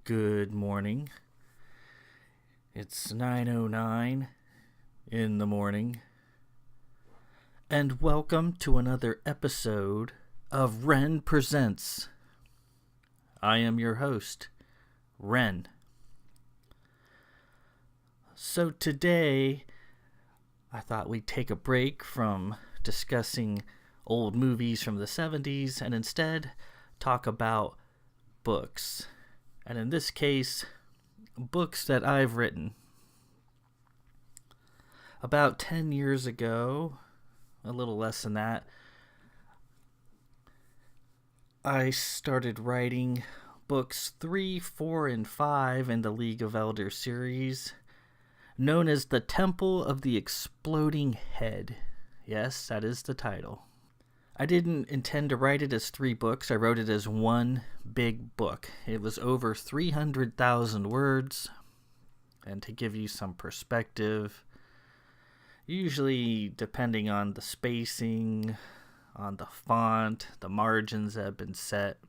Good morning. It's 9:09 in the morning. And welcome to another episode of Ren Presents. I am your host, Ren. So today, I thought we'd take a break from discussing old movies from the 70s and instead talk about books. And in this case, books that I've written. About 10 years ago, a little less than that, I started writing books 3, 4, and 5 in the League of Elders series, known as the Temple of the Exploding Head. Yes, that is the title. I didn't intend to write it as 3 books. I wrote it as one big book. It was over 300,000 words. And to give you some perspective, usually depending on the spacing, on the font, the margins that have been set,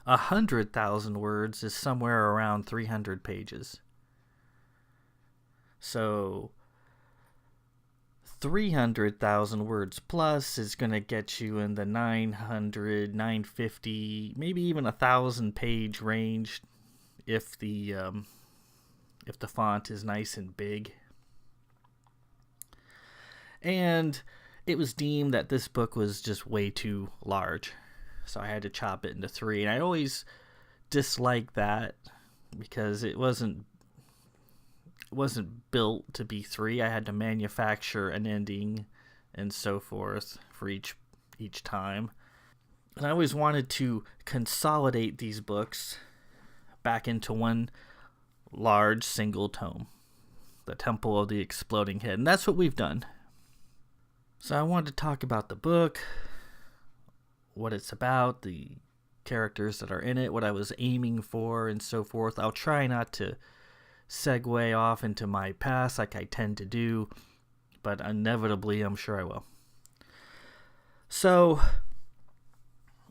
100,000 words is somewhere around 300 pages. So 300,000 words plus is going to get you in the 900, 950, maybe even 1,000 page range if the font is nice and big. And it was deemed that this book was just way too large, so I had to chop it into 3. And I always disliked that because it wasn't built to be 3. I had to manufacture an ending and so forth for each time. And I always wanted to consolidate these books back into one large single tome, The Temple of the Exploding Head. And that's what we've done. So I wanted to talk about the book, what it's about, the characters that are in it, what I was aiming for, and so forth. I'll try not to segue off into my past like I tend to do, but inevitably I'm sure I will. So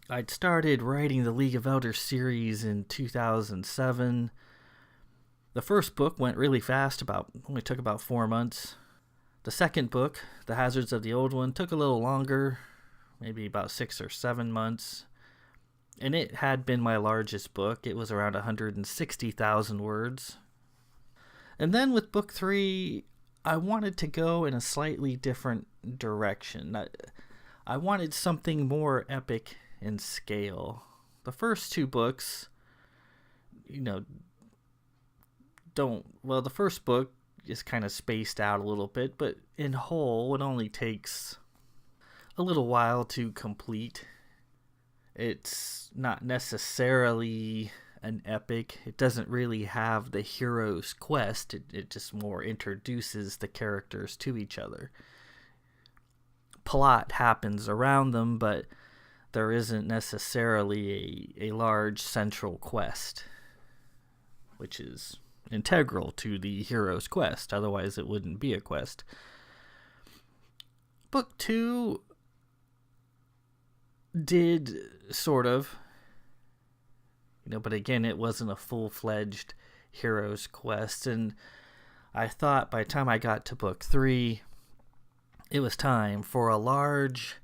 I'd started writing the League of Elders series in 2007. The first book went really fast, only took about 4 months. The second book, The Hazards of the Old One, took a little longer, maybe about 6 or 7 months. And it had been my largest book. It was around 160,000 words. And then with book 3, I wanted to go in a slightly different direction. I wanted something more epic in scale. The first 2 books, the first book is kind of spaced out a little bit, but in whole, it only takes a little while to complete. It's not necessarily an epic. It doesn't really have the hero's quest. It just more introduces the characters to each other. Plot happens around them, but there isn't necessarily a large central quest, which is integral to the hero's quest. Otherwise, it wouldn't be a quest. Book 2 did sort of, but again, it wasn't a full-fledged hero's quest. And I thought by the time I got to book 3, it was time for a large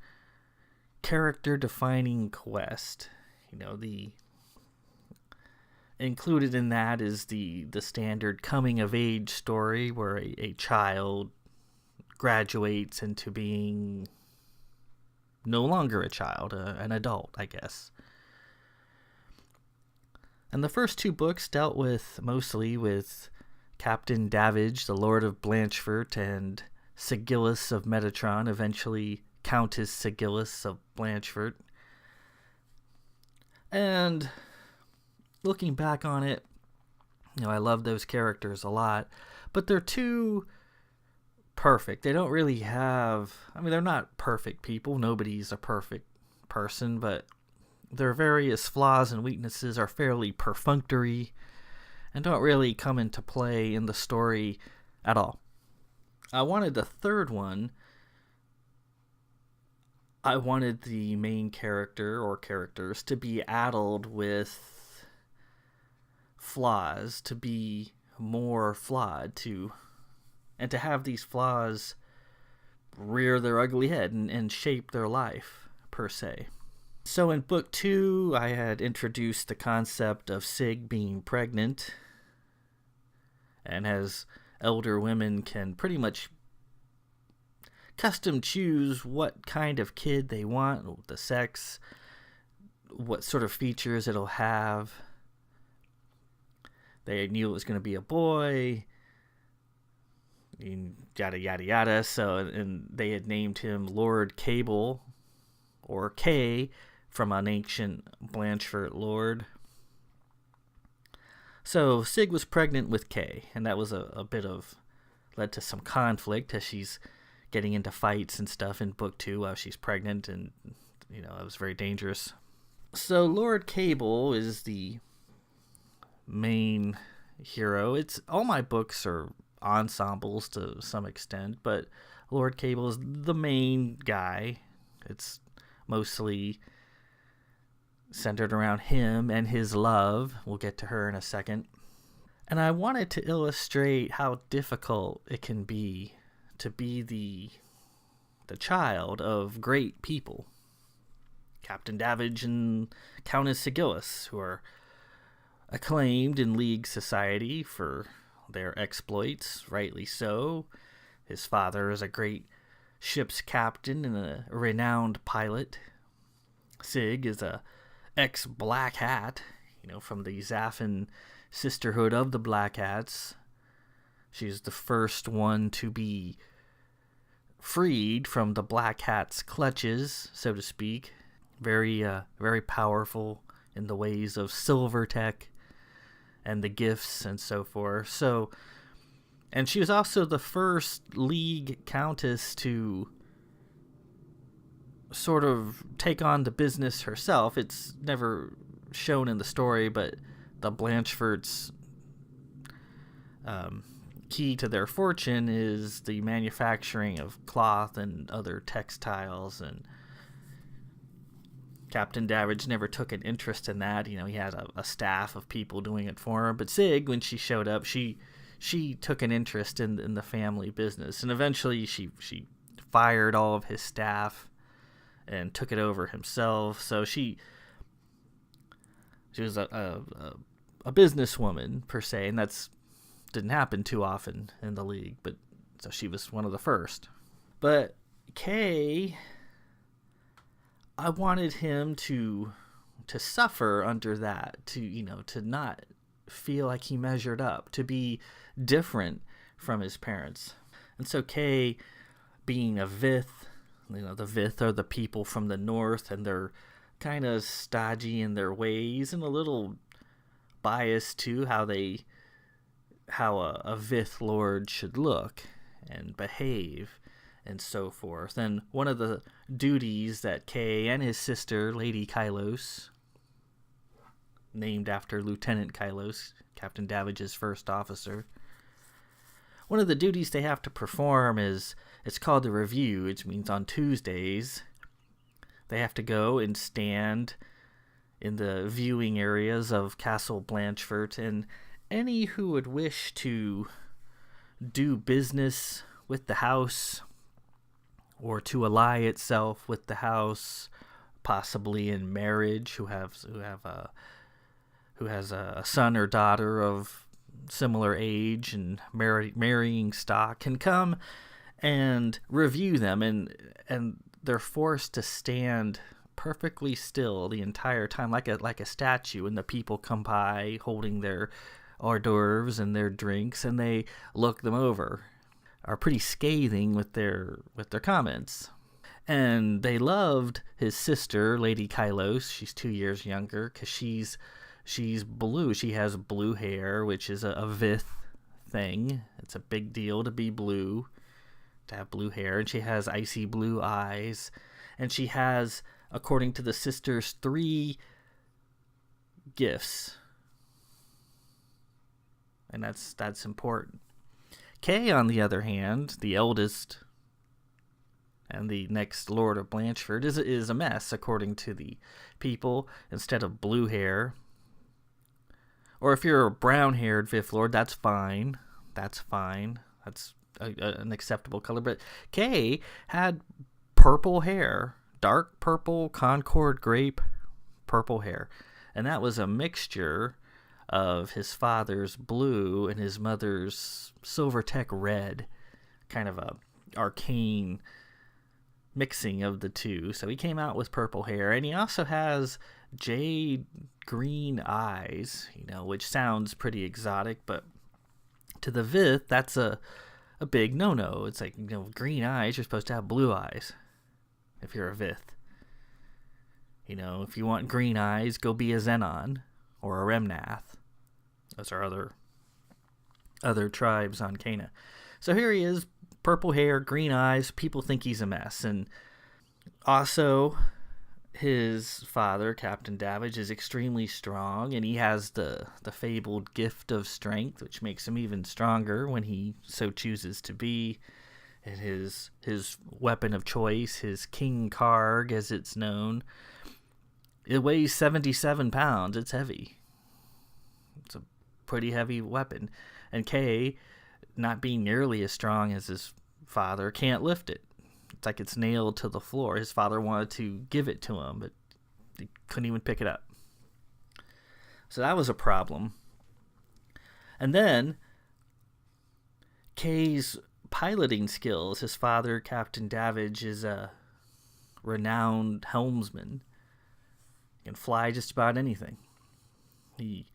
character-defining quest. The included in that is the standard coming-of-age story where a child graduates into being no longer a child, an adult, I guess. And the first 2 books dealt mostly with Captain Davidge, the Lord of Blanchfort, and Sigillus of Metatron, eventually Countess Sigillus of Blanchfort. And looking back on it, I love those characters a lot, but they're too perfect. They don't really have, they're not perfect people. Nobody's a perfect person, but their various flaws and weaknesses are fairly perfunctory and don't really come into play in the story at all. I wanted the third one. I wanted the main character or characters to be addled with flaws to be more flawed, and to have these flaws rear their ugly head and shape their life, per se. So in book 2, I had introduced the concept of Sig being pregnant, and as elder women can pretty much custom choose what kind of kid they want, the sex, what sort of features it'll have. They knew it was going to be a boy, yada yada yada. So, and they had named him Lord Cable, or K, from an ancient Blanchford lord. So Sig was pregnant with Kay, and that was a bit of, led to some conflict as she's getting into fights and stuff in book 2 while she's pregnant, and it was very dangerous. So Lord Cable is the main hero. It's all my books are ensembles to some extent, but Lord Cable is the main guy. It's mostly centered around him and his love. We'll get to her in a second. And I wanted to illustrate how difficult it can be to be the child of great people. Captain Davidge and Countess Sigillis, who are acclaimed in League society for their exploits, rightly so. His father is a great ship's captain and a renowned pilot. Sig is a ex-Black Hat, from the Zaffin Sisterhood of the Black Hats. She's the first one to be freed from the Black Hat's clutches, so to speak. Very powerful in the ways of silver tech and the gifts and so forth. So, and she was also the first League Countess to sort of take on the business herself. It's never shown in the story, but the Blanchfords' key to their fortune is the manufacturing of cloth and other textiles, and Captain Davidge never took an interest in that. He had a staff of people doing it for him. But Sig, when she showed up, she took an interest in the family business, and eventually she fired all of his staff and took it over himself. So she was a businesswoman per se, and that's didn't happen too often in the League. But so she was one of the first. But Kay, I wanted him to suffer under that, to not feel like he measured up, to be different from his parents. And so Kay, being a Vith, the Vith are the people from the north, and they're kind of stodgy in their ways and a little biased to how a Vith lord should look and behave and so forth. And one of the duties that Kay and his sister, Lady Kylos, named after Lieutenant Kylos, Captain Davidge's first officer, one of the duties they have to perform is, it's called the review, which means on Tuesdays they have to go and stand in the viewing areas of Castle Blanchford, and any who would wish to do business with the house or to ally itself with the house, possibly in marriage, who has a son or daughter of similar age and marrying stock, can come and review them, and they're forced to stand perfectly still the entire time, like a statue, and the people come by holding their hors d'oeuvres and their drinks, and they look them over, are pretty scathing with their comments. And they loved his sister, Lady Kylos. She's 2 years younger, because she's blue. She has blue hair, which is a Vith thing. It's a big deal to be blue, to have blue hair. And she has icy blue eyes. And she has, according to the sisters, 3 gifts. And that's important. Kay, on the other hand, the eldest and the next Lord of Blanchford, is a mess, according to the people. Instead of blue hair, Or if you're a brown-haired Fifth Lord, that's fine. That's fine. That's an acceptable color. But Kay had purple hair, dark purple, Concord grape purple hair. And that was a mixture of his father's blue and his mother's Silvertech red, kind of a arcane mixing of the two. So he came out with purple hair, and he also has jade green eyes, which sounds pretty exotic, but to the Vith, that's a big no-no. It's like, green eyes, you're supposed to have blue eyes if you're a Vith. If you want green eyes, go be a Xenon or a Remnath. Those are other tribes on Cana. So here he is, purple hair, green eyes. People think he's a mess. And also, his father, Captain Davidge, is extremely strong, and he has the fabled gift of strength, which makes him even stronger when he so chooses to be. And his weapon of choice, his King Karg, as it's known, it weighs 77 pounds. It's heavy. It's a pretty heavy weapon. And Kay, not being nearly as strong as his father, can't lift it. It's like it's nailed to the floor. His father wanted to give it to him, but he couldn't even pick it up. So that was a problem. And then Kay's piloting skills. His father, Captain Davidge, is a renowned helmsman. He can fly just about anything. He,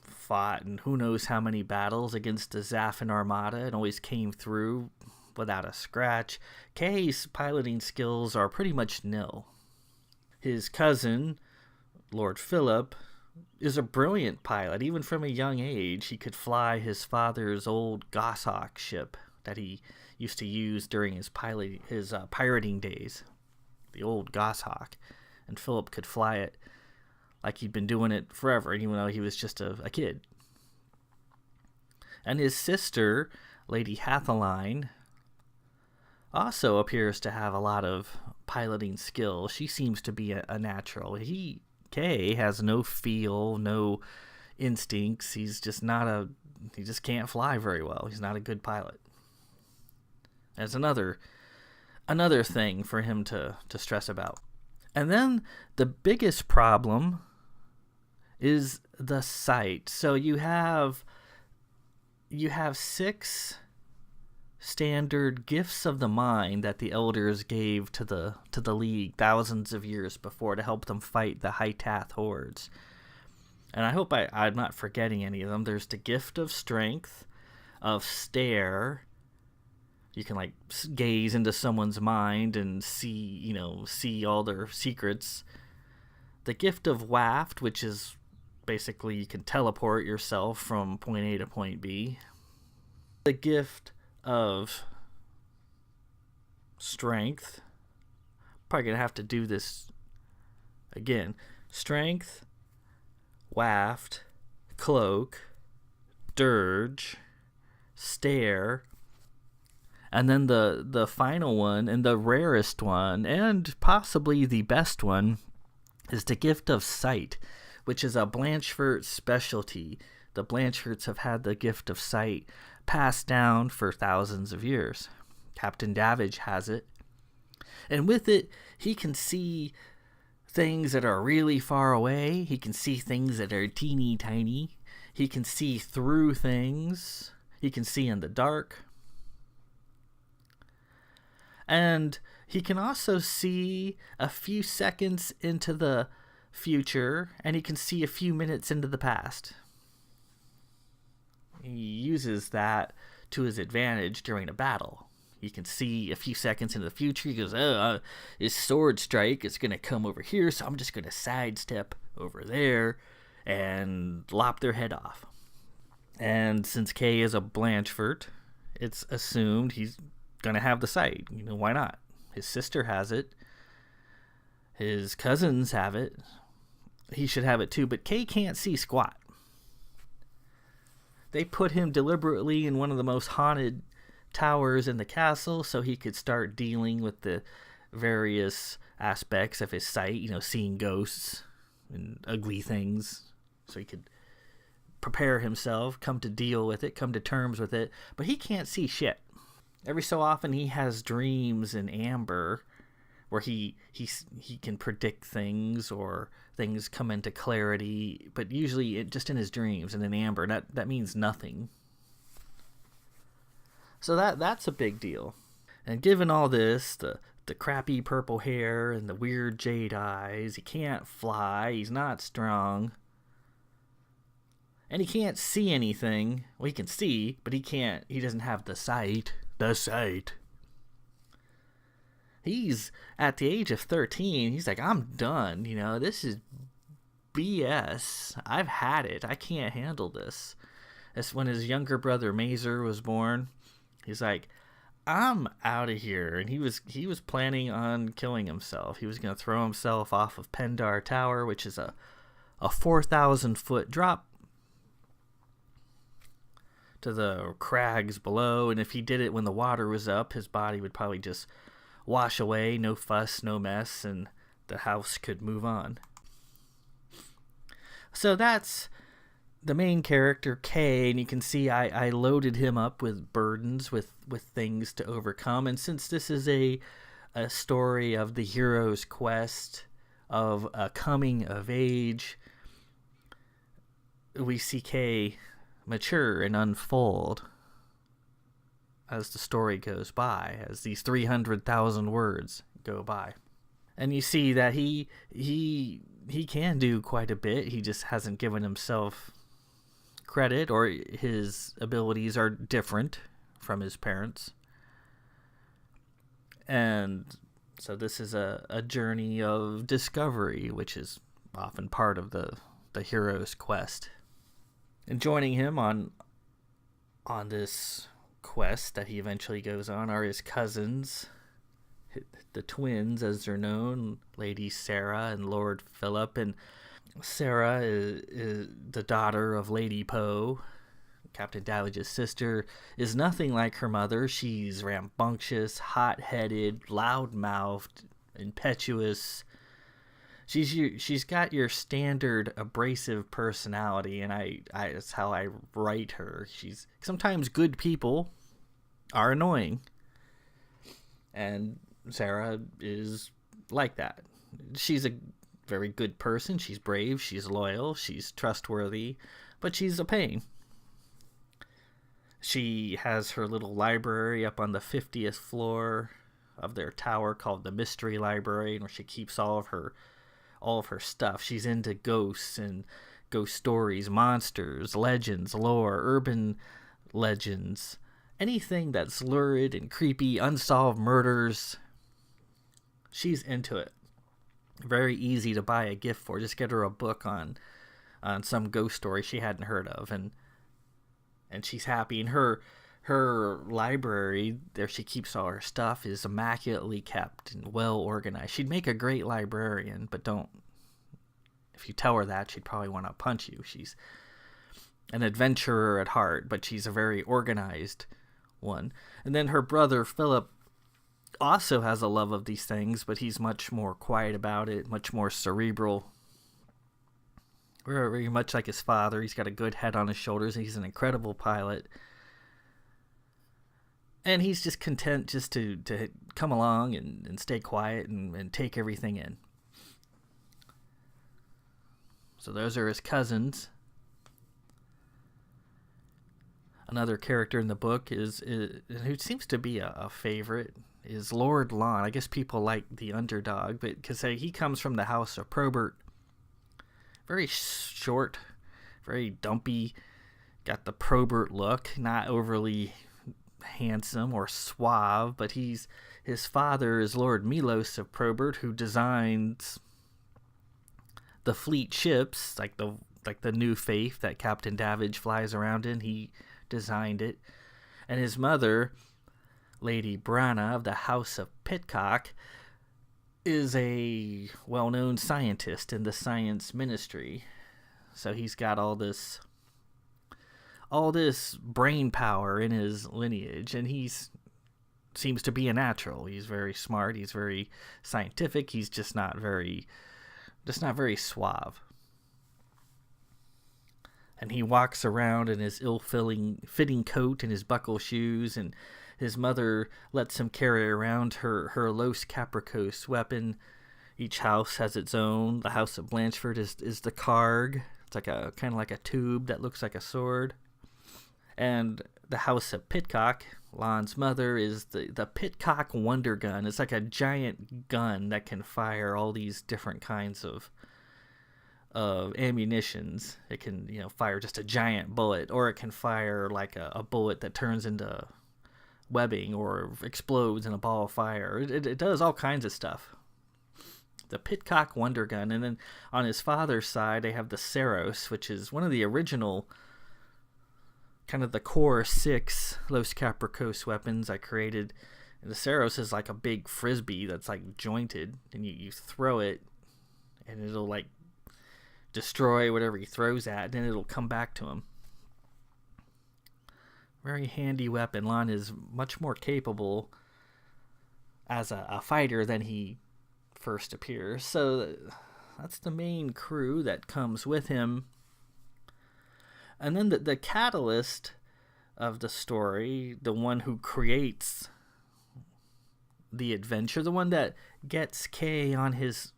fought in who knows how many battles against the Zaffin Armada and always came through without a scratch. Kay's piloting skills are pretty much nil. His cousin, Lord Philip, is a brilliant pilot. Even from a young age, he could fly his father's old Goshawk ship that he used to use during his pirating days, the old Goshawk. And Philip could fly it like he'd been doing it forever, even though he was just a kid. And his sister, Lady Hathaline, also appears to have a lot of piloting skill. She seems to be a natural. Kay has no feel, no instincts. He just can't fly very well. He's not a good pilot. That's another thing for him to stress about. And then the biggest problem is the sight. So you have 6 standard gifts of the mind that the elders gave to the League thousands of years before to help them fight the Hytath hordes. And I hope I'm not forgetting any of them. There's the gift of strength, of stare. You can gaze into someone's mind and see all their secrets. The gift of waft, which is basically you can teleport yourself from point A to point B. The gift of strength. Probably going to have to do this again. Strength, waft, cloak, dirge, stare. And then the final one, and the rarest one, and possibly the best one, is the gift of sight, which is a Blanchford specialty. The Blanchfords have had the gift of sight passed down for thousands of years. Captain Davidge has it. And with it, he can see things that are really far away. He can see things that are teeny tiny. He can see through things. He can see in the dark. And he can also see a few seconds into the future, and he can see a few minutes into the past. He uses that to his advantage during a battle. He can see a few seconds into the future. He goes, his sword strike is going to come over here, so I'm just going to sidestep over there and lop their head off. And since Kay is a Blanchford, it's assumed he's going to have the sight. Why not? His sister has it. His cousins have it. He should have it too, but Kay can't see squat. They put him deliberately in one of the most haunted towers in the castle so he could start dealing with the various aspects of his sight, seeing ghosts and ugly things, so he could prepare himself, come to deal with it, come to terms with it, but he can't see shit. Every so often he has dreams in amber where he can predict things, or things come into clarity, but usually just in his dreams, and in amber, that means nothing. So that's a big deal. And given all this, the crappy purple hair and the weird jade eyes, he can't fly, he's not strong, and he can't see anything. Well, he can see, but he doesn't have the sight. He's at the age of 13, he's like, I'm done, this is BS. I've had it. I can't handle this. That's when his younger brother Mazer was born. He's like, I'm out of here. And he was planning on killing himself. He was going to throw himself off of Pendar Tower, which is a 4,000-foot drop to the crags below. And if he did it when the water was up, his body would probably just wash away, no fuss, no mess, and the house could move on. So that's the main character, Kay, and you can see I loaded him up with burdens, with things to overcome. And since this is a story of the hero's quest, of a coming of age, we see Kay mature and unfold as the story goes by, as these 300,000 words go by. And you see that he can do quite a bit. He just hasn't given himself credit, or his abilities are different from his parents. And so this is a journey of discovery, which is often part of the hero's quest. And joining him on this quest that he eventually goes on are his cousins, the twins as they're known, Lady Sarah and Lord Philip. And Sarah is the daughter of Lady Poe. Captain Davidge's sister is nothing like her mother. She's rambunctious, hot-headed, loud-mouthed, impetuous. She's got your standard abrasive personality, and I that's how I write her. Sometimes good people are annoying, and Sarah is like that. She's a very good person. She's brave, she's loyal, she's trustworthy, but she's a pain. She has her little library up on the 50th floor of their tower called the Mystery Library, where she keeps all of her stuff. She's into ghosts and ghost stories, monsters, legends, lore, urban legends, anything that's lurid and creepy, unsolved murders. She's into it. Very easy to buy a gift for. Just get her a book on some ghost story she hadn't heard of, and she's happy. And her library, there she keeps all her stuff, is immaculately kept and well organized. She'd make a great librarian, but if you tell her that, she'd probably want to punch you. She's an adventurer at heart, but she's a very organized one. And then her brother Philip also has a love of these things, but he's much more quiet about it, much more cerebral. Very much like his father. He's got a good head on his shoulders. He's an incredible pilot. And he's just content just to come along and stay quiet and take everything in. So those are his cousins. Another character in the book is who seems to be a favorite is Lord Lon. I guess people like the underdog, but because he comes from the house of Probert. Very short, very dumpy, got the Probert look, not overly handsome or suave, but his father is Lord Milos of Probert, who designs the fleet ships, like the New Faith that Captain Davidge flies around in. He designed it. And his mother, Lady Branna of the House of Pitcock, is a well-known scientist in the science ministry. So he's got all this brain power in his lineage, and seems to be a natural. He's very smart, he's very scientific, he's just not very suave. And he walks around in his ill-fitting coat and his buckle shoes, and his mother lets him carry around her Los Capricos weapon. Each house has its own. The house of Blanchford is the Karg. It's like a kind of like a tube that looks like a sword. And the house of Pitcock, Lon's mother, is the Pitcock Wonder Gun. It's like a giant gun that can fire all these different kinds of ammunitions. It can, fire just a giant bullet, or it can fire like a bullet that turns into webbing or explodes in a ball of fire. It does all kinds of stuff. The Pitcock Wonder Gun. And then on his father's side, they have the Saros, which is one of the original, kind of the core 6 Los Capricos weapons I created. And the Saros is like a big frisbee that's like jointed, and you throw it, and it'll like destroy whatever he throws at, and then it'll come back to him. Very handy weapon. Lon is much more capable as a fighter than he first appears. So that's the main crew that comes with him. And then the catalyst of the story, the one who creates the adventure, the one that gets Kay on his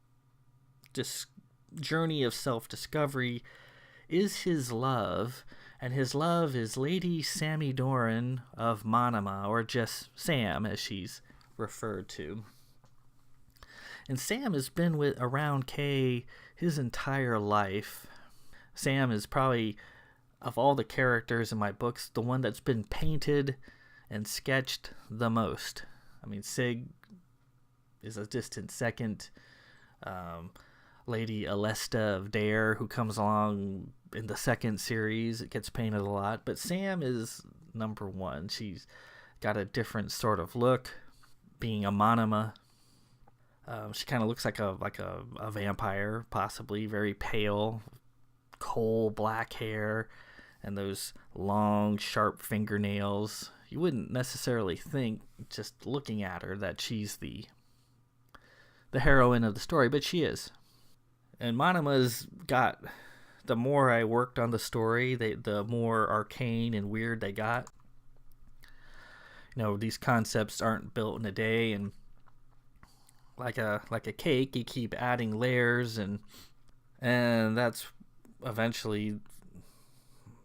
journey of self-discovery, is his love. And his love is Lady Sammy Doran of Monoma, or just Sam as she's referred to. And Sam has been around Kay his entire life. Sam is probably, of all the characters in my books, the one that's been painted and sketched the most. I mean, Sig is a distant second. Lady Alesta of Dare, who comes along in the second series, it gets painted a lot. But Sam is number one. She's got a different sort of look, being a Monoma. She kind of looks like a vampire, possibly. Very pale, coal black hair, and those long, sharp fingernails. You wouldn't necessarily think, just looking at her, that she's the heroine of the story, but she is. And Monoma's got, the more I worked on the story, the more arcane and weird they got. These concepts aren't built in a day, and like a cake, you keep adding layers, and that's eventually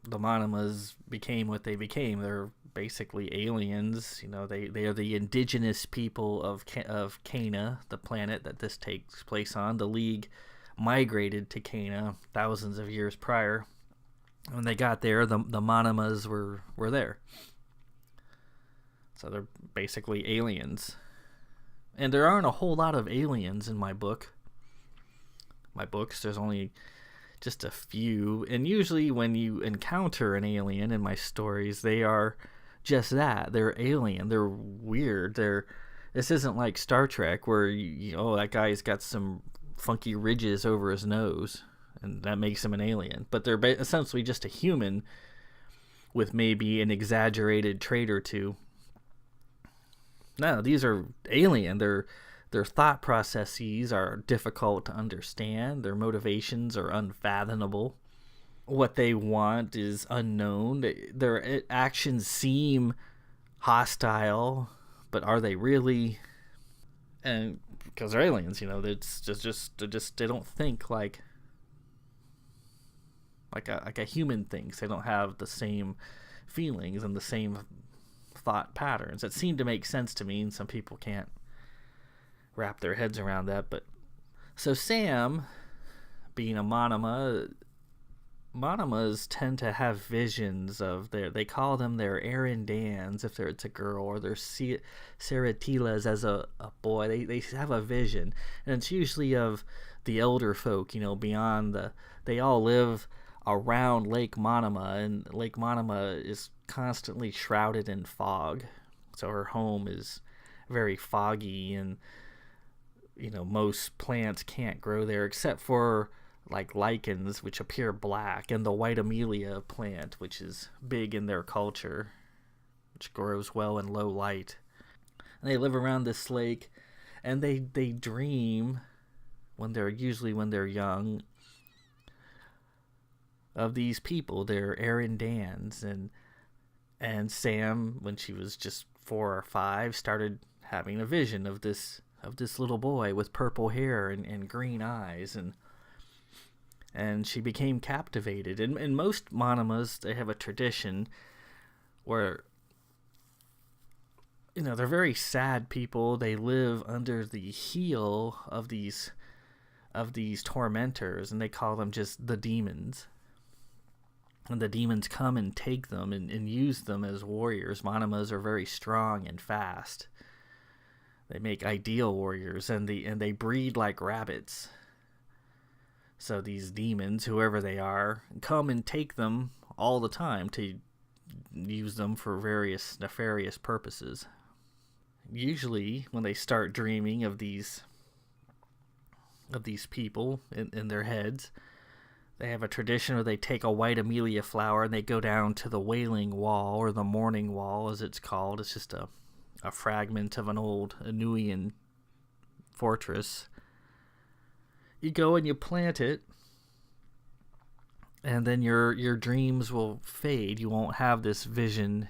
the Monomas became what they became. They're basically aliens. They are the indigenous people of Cana, the planet that this takes place on. The League migrated to Cana thousands of years prior. When they got there, the Monomas were there. So they're basically aliens. And there aren't a whole lot of aliens in my books. There's only just a few. And usually when you encounter an alien in my stories, they are just that. They're alien. They're weird. This isn't like Star Trek where that guy's got some funky ridges over his nose, and that makes him an alien. But they're essentially just a human with maybe an exaggerated trait or two. No, these are alien. Their thought processes are difficult to understand. Their motivations are unfathomable. What they want is unknown. Their actions seem hostile, but are they really? And because they're aliens, it's just they don't think like a human thinks. They don't have the same feelings and the same thought patterns that seem to make sense to me, and some people can't wrap their heads around that. But so Sam, being a Monomas tend to have visions of they call them their Arendans if it's a girl, or their Saratilas as a boy. They have a vision, and it's usually of the elder folk, beyond they all live around Lake Monoma, and Lake Monoma is constantly shrouded in fog. So her home is very foggy, and most plants can't grow there except for like lichens, which appear black, and the white amelia plant, which is big in their culture, which grows well in low light. And they live around this lake, and they dream when they're young of these people. They're Aaron Dans, and Sam, when she was just 4 or 5, started having a vision of this little boy with purple hair and green eyes, and she became captivated. And most monomas, they have a tradition where, they're very sad people. They live under the heel of these tormentors, and they call them just the demons. And the demons come and take them and use them as warriors. Monomas are very strong and fast. They make ideal warriors, and they breed like rabbits. So these demons, whoever they are, come and take them all the time to use them for various nefarious purposes. Usually, when they start dreaming of these people in their heads, they have a tradition where they take a white Amelia flower and they go down to the Wailing Wall, or the Mourning Wall as it's called. It's just a fragment of an old Inuian fortress. You go and you plant it, and then your dreams will fade. You won't have this vision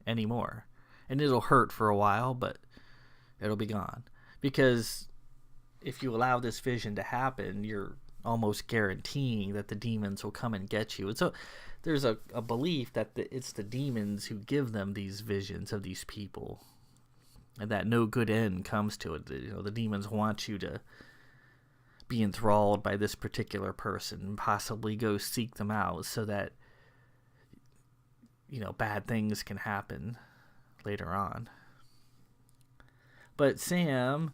anymore. And it'll hurt for a while, but it'll be gone. Because if you allow this vision to happen, you're almost guaranteeing that the demons will come and get you. And so there's a belief that it's the demons who give them these visions of these people, and that no good end comes to it. The demons want you to be enthralled by this particular person and possibly go seek them out so that bad things can happen later on. But Sam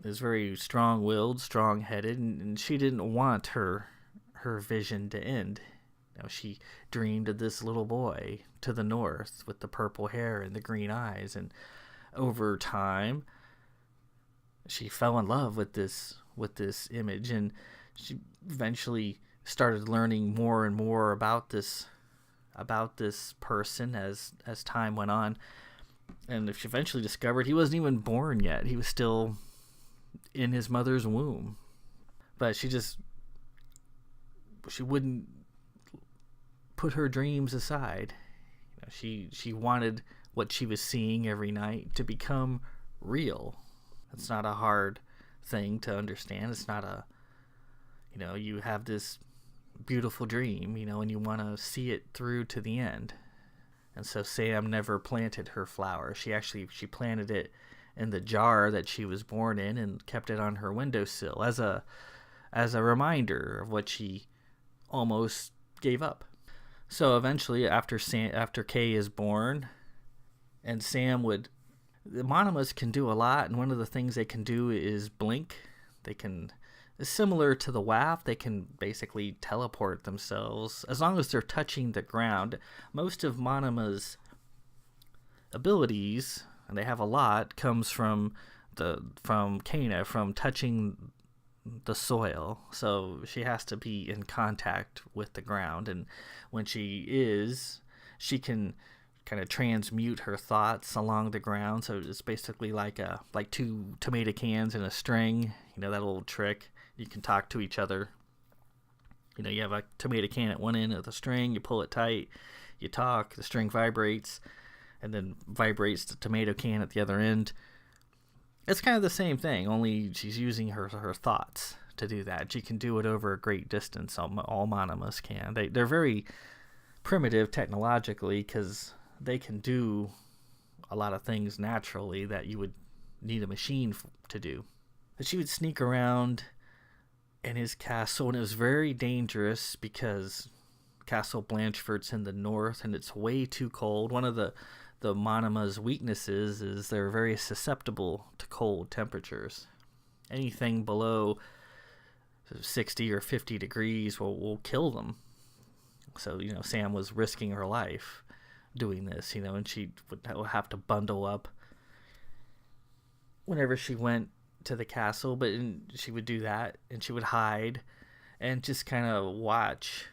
is very strong-willed, strong-headed, and she didn't want her vision to end. She dreamed of this little boy to the north with the purple hair and the green eyes, and over time she fell in love with this image, and she eventually started learning more and more about this person as time went on. And she eventually discovered he wasn't even born yet. He was still in his mother's womb. But she wouldn't put her dreams aside. She wanted what she was seeing every night to become real. It's not a hard thing to understand. It's not you have this beautiful dream, and you want to see it through to the end. And so Sam never planted her flower. She planted it in the jar that she was born in and kept it on her windowsill as a reminder of what she almost gave up. So eventually, after Kay is born, and the monomas can do a lot, and one of the things they can do is blink. Similar to the WAF, they can basically teleport themselves as long as they're touching the ground. Most of Monoma's abilities, and they have a lot, comes from Kana, from touching the soil. So she has to be in contact with the ground, and when she can kind of transmute her thoughts along the ground. So it's basically like two tomato cans in a string. That old trick. You can talk to each other. You have a tomato can at one end of the string, you pull it tight, you talk, the string vibrates, and then vibrates the tomato can at the other end. It's kind of the same thing, only she's using her thoughts to do that. She can do it over a great distance. All monomas can. They're very primitive technologically because they can do a lot of things naturally that you would need a machine to do. But she would sneak around in his castle, and it was very dangerous because Castle Blanchford's in the north and it's way too cold. One of the monoma's weaknesses is they're very susceptible to cold temperatures. Anything below 60 or 50 degrees will kill them. So Sam was risking her life doing this, and she would have to bundle up whenever she went to the castle, but she would do that, and she would hide and just kind of watch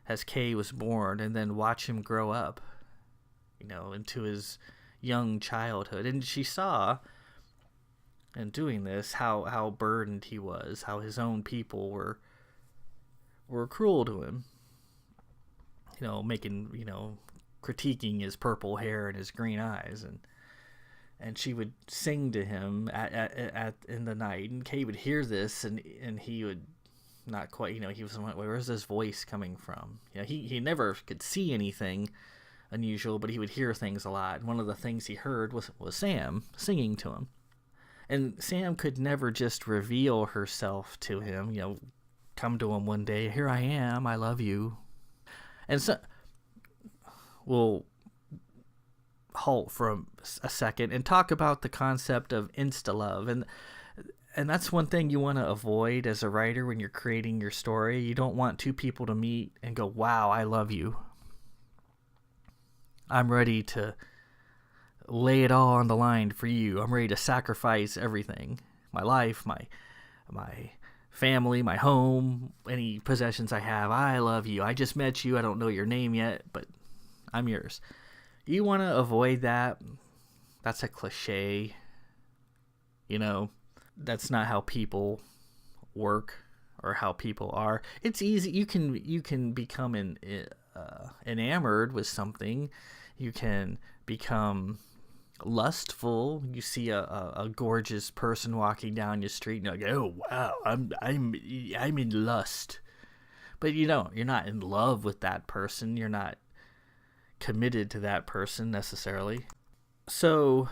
as Kay was born, and then watch him grow up, into his young childhood. And she saw, in doing this, how burdened he was, how his own people were were cruel to him. Critiquing his purple hair and his green eyes, and she would sing to him at in the night, and Kay would hear this, and he would not quite, he was like, where's this voice coming from? He never could see anything unusual, but he would hear things a lot. And one of the things he heard was Sam singing to him. And Sam could never just reveal herself to him, come to him one day, here I am, I love you. And so we'll halt for a second and talk about the concept of insta-love. And that's one thing you want to avoid as a writer when you're creating your story. You don't want two people to meet and go, wow, I love you. I'm ready to lay it all on the line for you. I'm ready to sacrifice everything. My life, my family, my home, any possessions I have. I love you. I just met you. I don't know your name yet, but I'm yours. You want to avoid that. That's a cliche. That's not how people work or how people are. It's easy. You can become enamored with something. You can become lustful. You see a gorgeous person walking down your street, and you're like, oh wow, I'm in lust. But you're not in love with that person. You're not committed to that person necessarily. So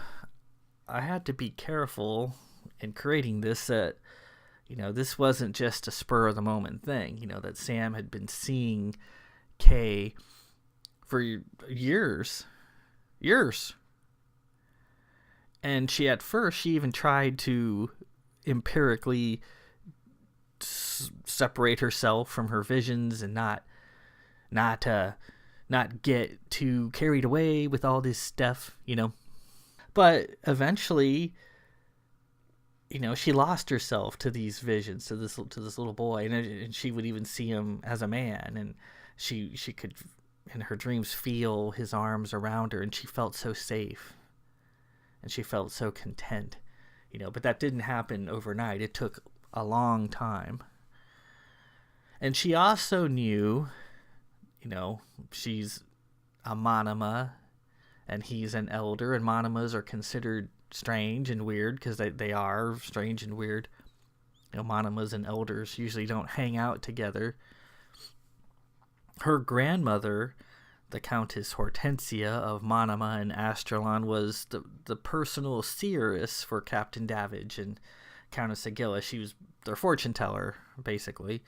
I had to be careful in creating this, that this wasn't just a spur of the moment thing. That Sam had been seeing Kay for years. And she even tried to empirically separate herself from her visions and not get too carried away with all this stuff, But eventually, she lost herself to these visions, to this little boy, and she would even see him as a man, and she could, in her dreams, feel his arms around her, and she felt so safe, and she felt so content, But that didn't happen overnight. It took a long time, and she also knew, she's a manama, and he's an elder, and manamas are considered strange and weird because they are strange and weird. Manamas and elders usually don't hang out together. Her grandmother, the Countess Hortensia of Manama and Astralon, was the personal seeress for Captain Davidge and Countess Agilla. She was their fortune teller, basically.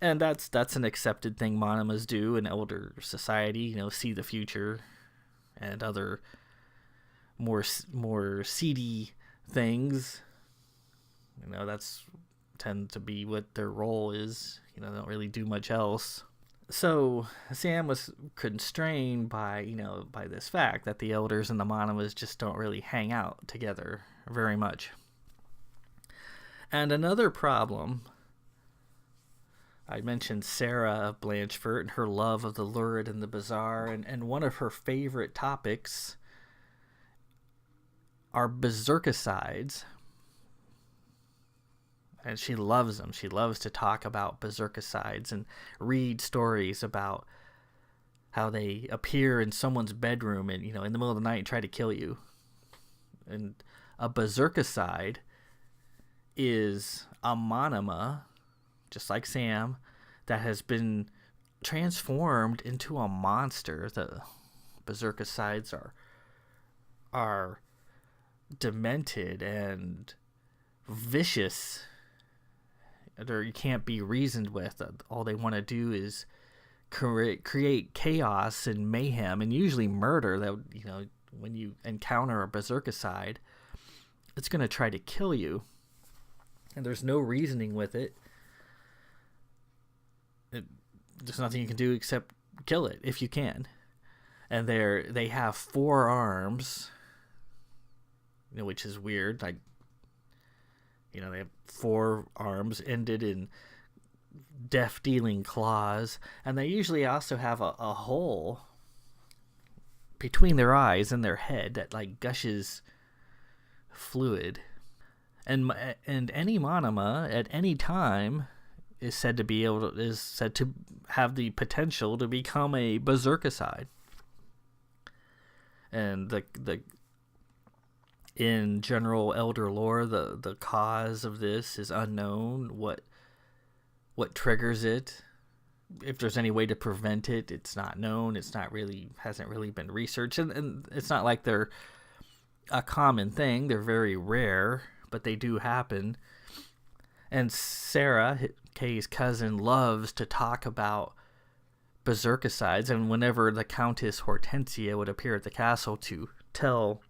And that's an accepted thing Manamas do in elder society, see the future and other more seedy things. That's tend to be what their role is. They don't really do much else. So Sam was constrained by this fact that the elders and the Manamas just don't really hang out together very much. And another problem, I mentioned Sarah of Blanchford and her love of the lurid and the bizarre, and one of her favorite topics are berserkicides. And she loves them. She loves to talk about berserkicides and read stories about how they appear in someone's bedroom and, in the middle of the night and try to kill you. And a berserkicide is a manama, just like Sam, that has been transformed into a monster. The berserkicides are demented and vicious. You can't be reasoned with. All they want to do is create chaos and mayhem, and usually murder. That when you encounter a berserkicide, it's going to try to kill you, and there's no reasoning with it. There's nothing you can do except kill it if you can. And they have 4 arms, which is weird. Like, they have 4 arms ended in death-dealing claws, and they usually also have a hole between their eyes and their head that gushes fluid. And any manama at any time is said to have the potential to become a berserkicide. And the in general elder lore, the cause of this is unknown. What triggers it? If there's any way to prevent it, it's not known. Hasn't really been researched, and it's not like they're a common thing. They're very rare, but they do happen. And Sarah, Kay's cousin, loves to talk about berserkicides, and whenever the Countess Hortensia would appear at the castle to tell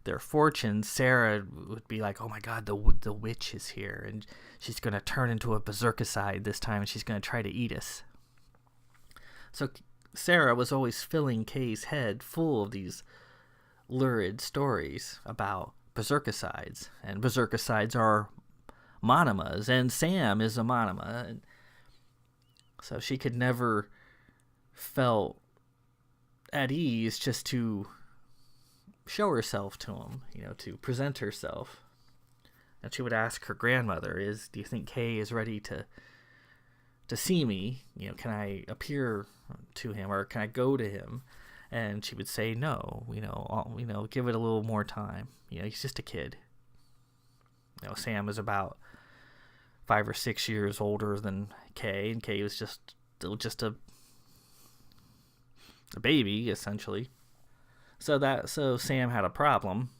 their fortunes, Sarah would be like, "Oh my God, the witch is here, and she's going to turn into a berserkicide this time, and she's going to try to eat us." So Sarah was always filling Kay's head full of these lurid stories about berserkicides, and berserkicides are monomas, and Sam is a monoma, and so she could never felt at ease just to show herself to him, to present herself. And she would ask her grandmother, "Do you think Kay is ready to see me? Can I appear to him, or can I go to him?" And she would say, "No, give it a little more time. He's just a kid." Sam is about 5 or 6 years older than Kay, and Kay was still just a baby, essentially. So Sam had a problem.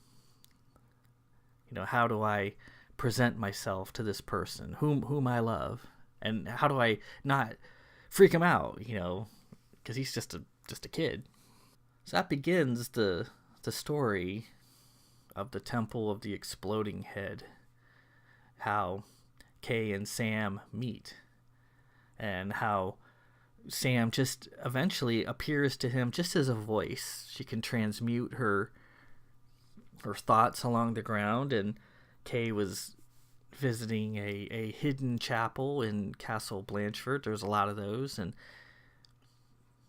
How do I present myself to this person whom I love, and how do I not freak him out? Because he's just a kid. So that begins the story of the Temple of the Exploding Head. How Kay and Sam meet, and how Sam just eventually appears to him just as a voice. She can transmute her thoughts along the ground, and Kay was visiting a hidden chapel in Castle Blanchford. There's a lot of those, and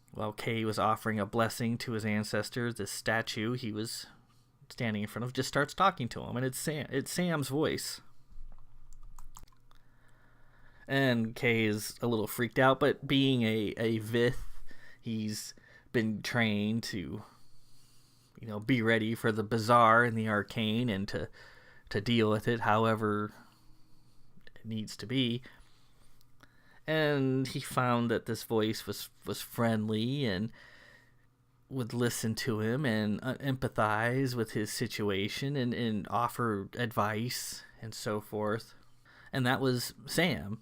while Kay was offering a blessing to his ancestors, this statue he was standing in front of just starts talking to him, and it's Sam's voice. And Kay is a little freaked out, but being a Vith, he's been trained to, be ready for the bizarre and the arcane, and to deal with it however it needs to be. And he found that this voice was friendly and would listen to him and empathize with his situation and offer advice and so forth. And that was Sam.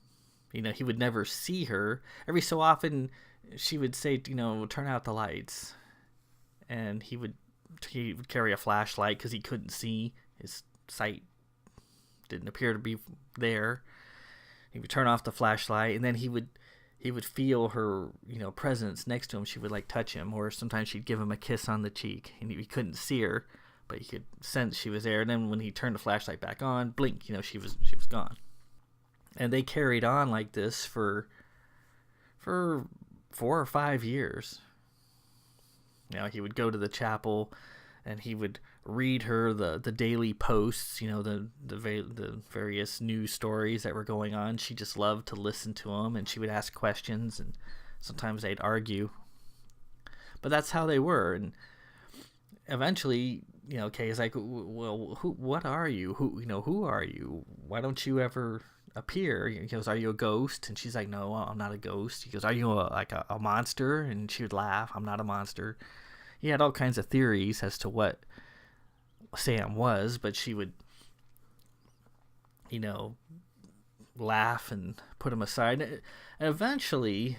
He would never see her. Every so often, she would say, "Turn out the lights." And he would carry a flashlight because he couldn't see. His sight didn't appear to be there. He would turn off the flashlight, and then he would feel her, presence next to him. She would touch him, or sometimes she'd give him a kiss on the cheek, and he couldn't see her, but he could sense she was there. And then when he turned the flashlight back on, blink, she was gone. And they carried on like this for 4 or 5 years. He would go to the chapel, and he would read her the daily posts, the various news stories that were going on. She just loved to listen to him, and she would ask questions, and sometimes they'd argue. But that's how they were. And eventually, Kay is like, "Well, what are you? Who are you? Why don't you ever appear?" He goes, "Are you a ghost?" And she's like, "No, I'm not a ghost." He goes, "Are you a monster?" And she would laugh, "I'm not a monster." He had all kinds of theories as to what Sam was, but she would, laugh and put him aside. And eventually,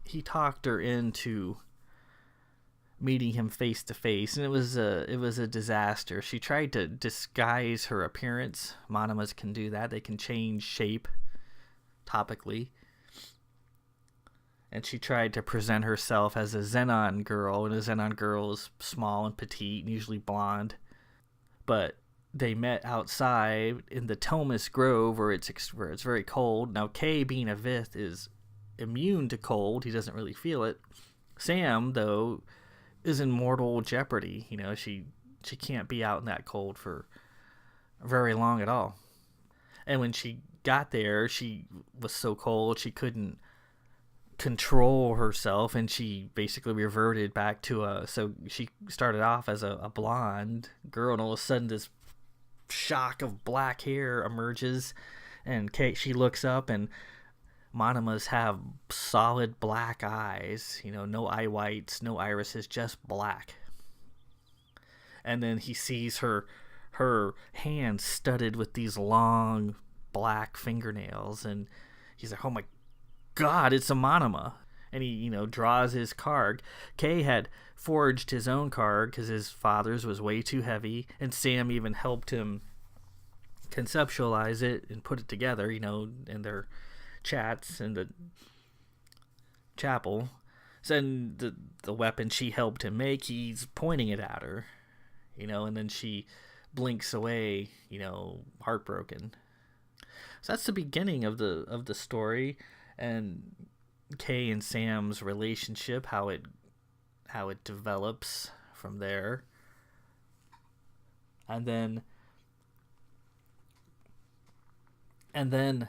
he talked her into meeting him face to face, and it was a disaster. She tried to disguise her appearance. Monomas can do that. They can change shape topically. And she tried to present herself as a Xenon girl, and a Xenon girl is small and petite and usually blonde. But they met outside in the Telmus Grove, where it's very cold. Now, Kay, being a Vith, is immune to cold. He doesn't really feel it. Sam, though, is in mortal jeopardy. She can't be out in that cold for very long at all. And when she got there, she was so cold she couldn't control herself, and she basically reverted back to so she started off as a blonde girl, and all of a sudden this shock of black hair emerges, and she looks up, and Monomas have solid black eyes, no eye whites, no irises, just black. And then he sees her hands studded with these long black fingernails, and he's like, oh my god, it's a Monoma. And he, draws his card. Kay had forged his own card because his father's was way too heavy, and Sam even helped him conceptualize it and put it together, in their chats in the chapel. So then the weapon she helped him make, he's pointing it at her, and then she blinks away, heartbroken. So that's the beginning of the story, and Kay and Sam's relationship, how it develops from there. And then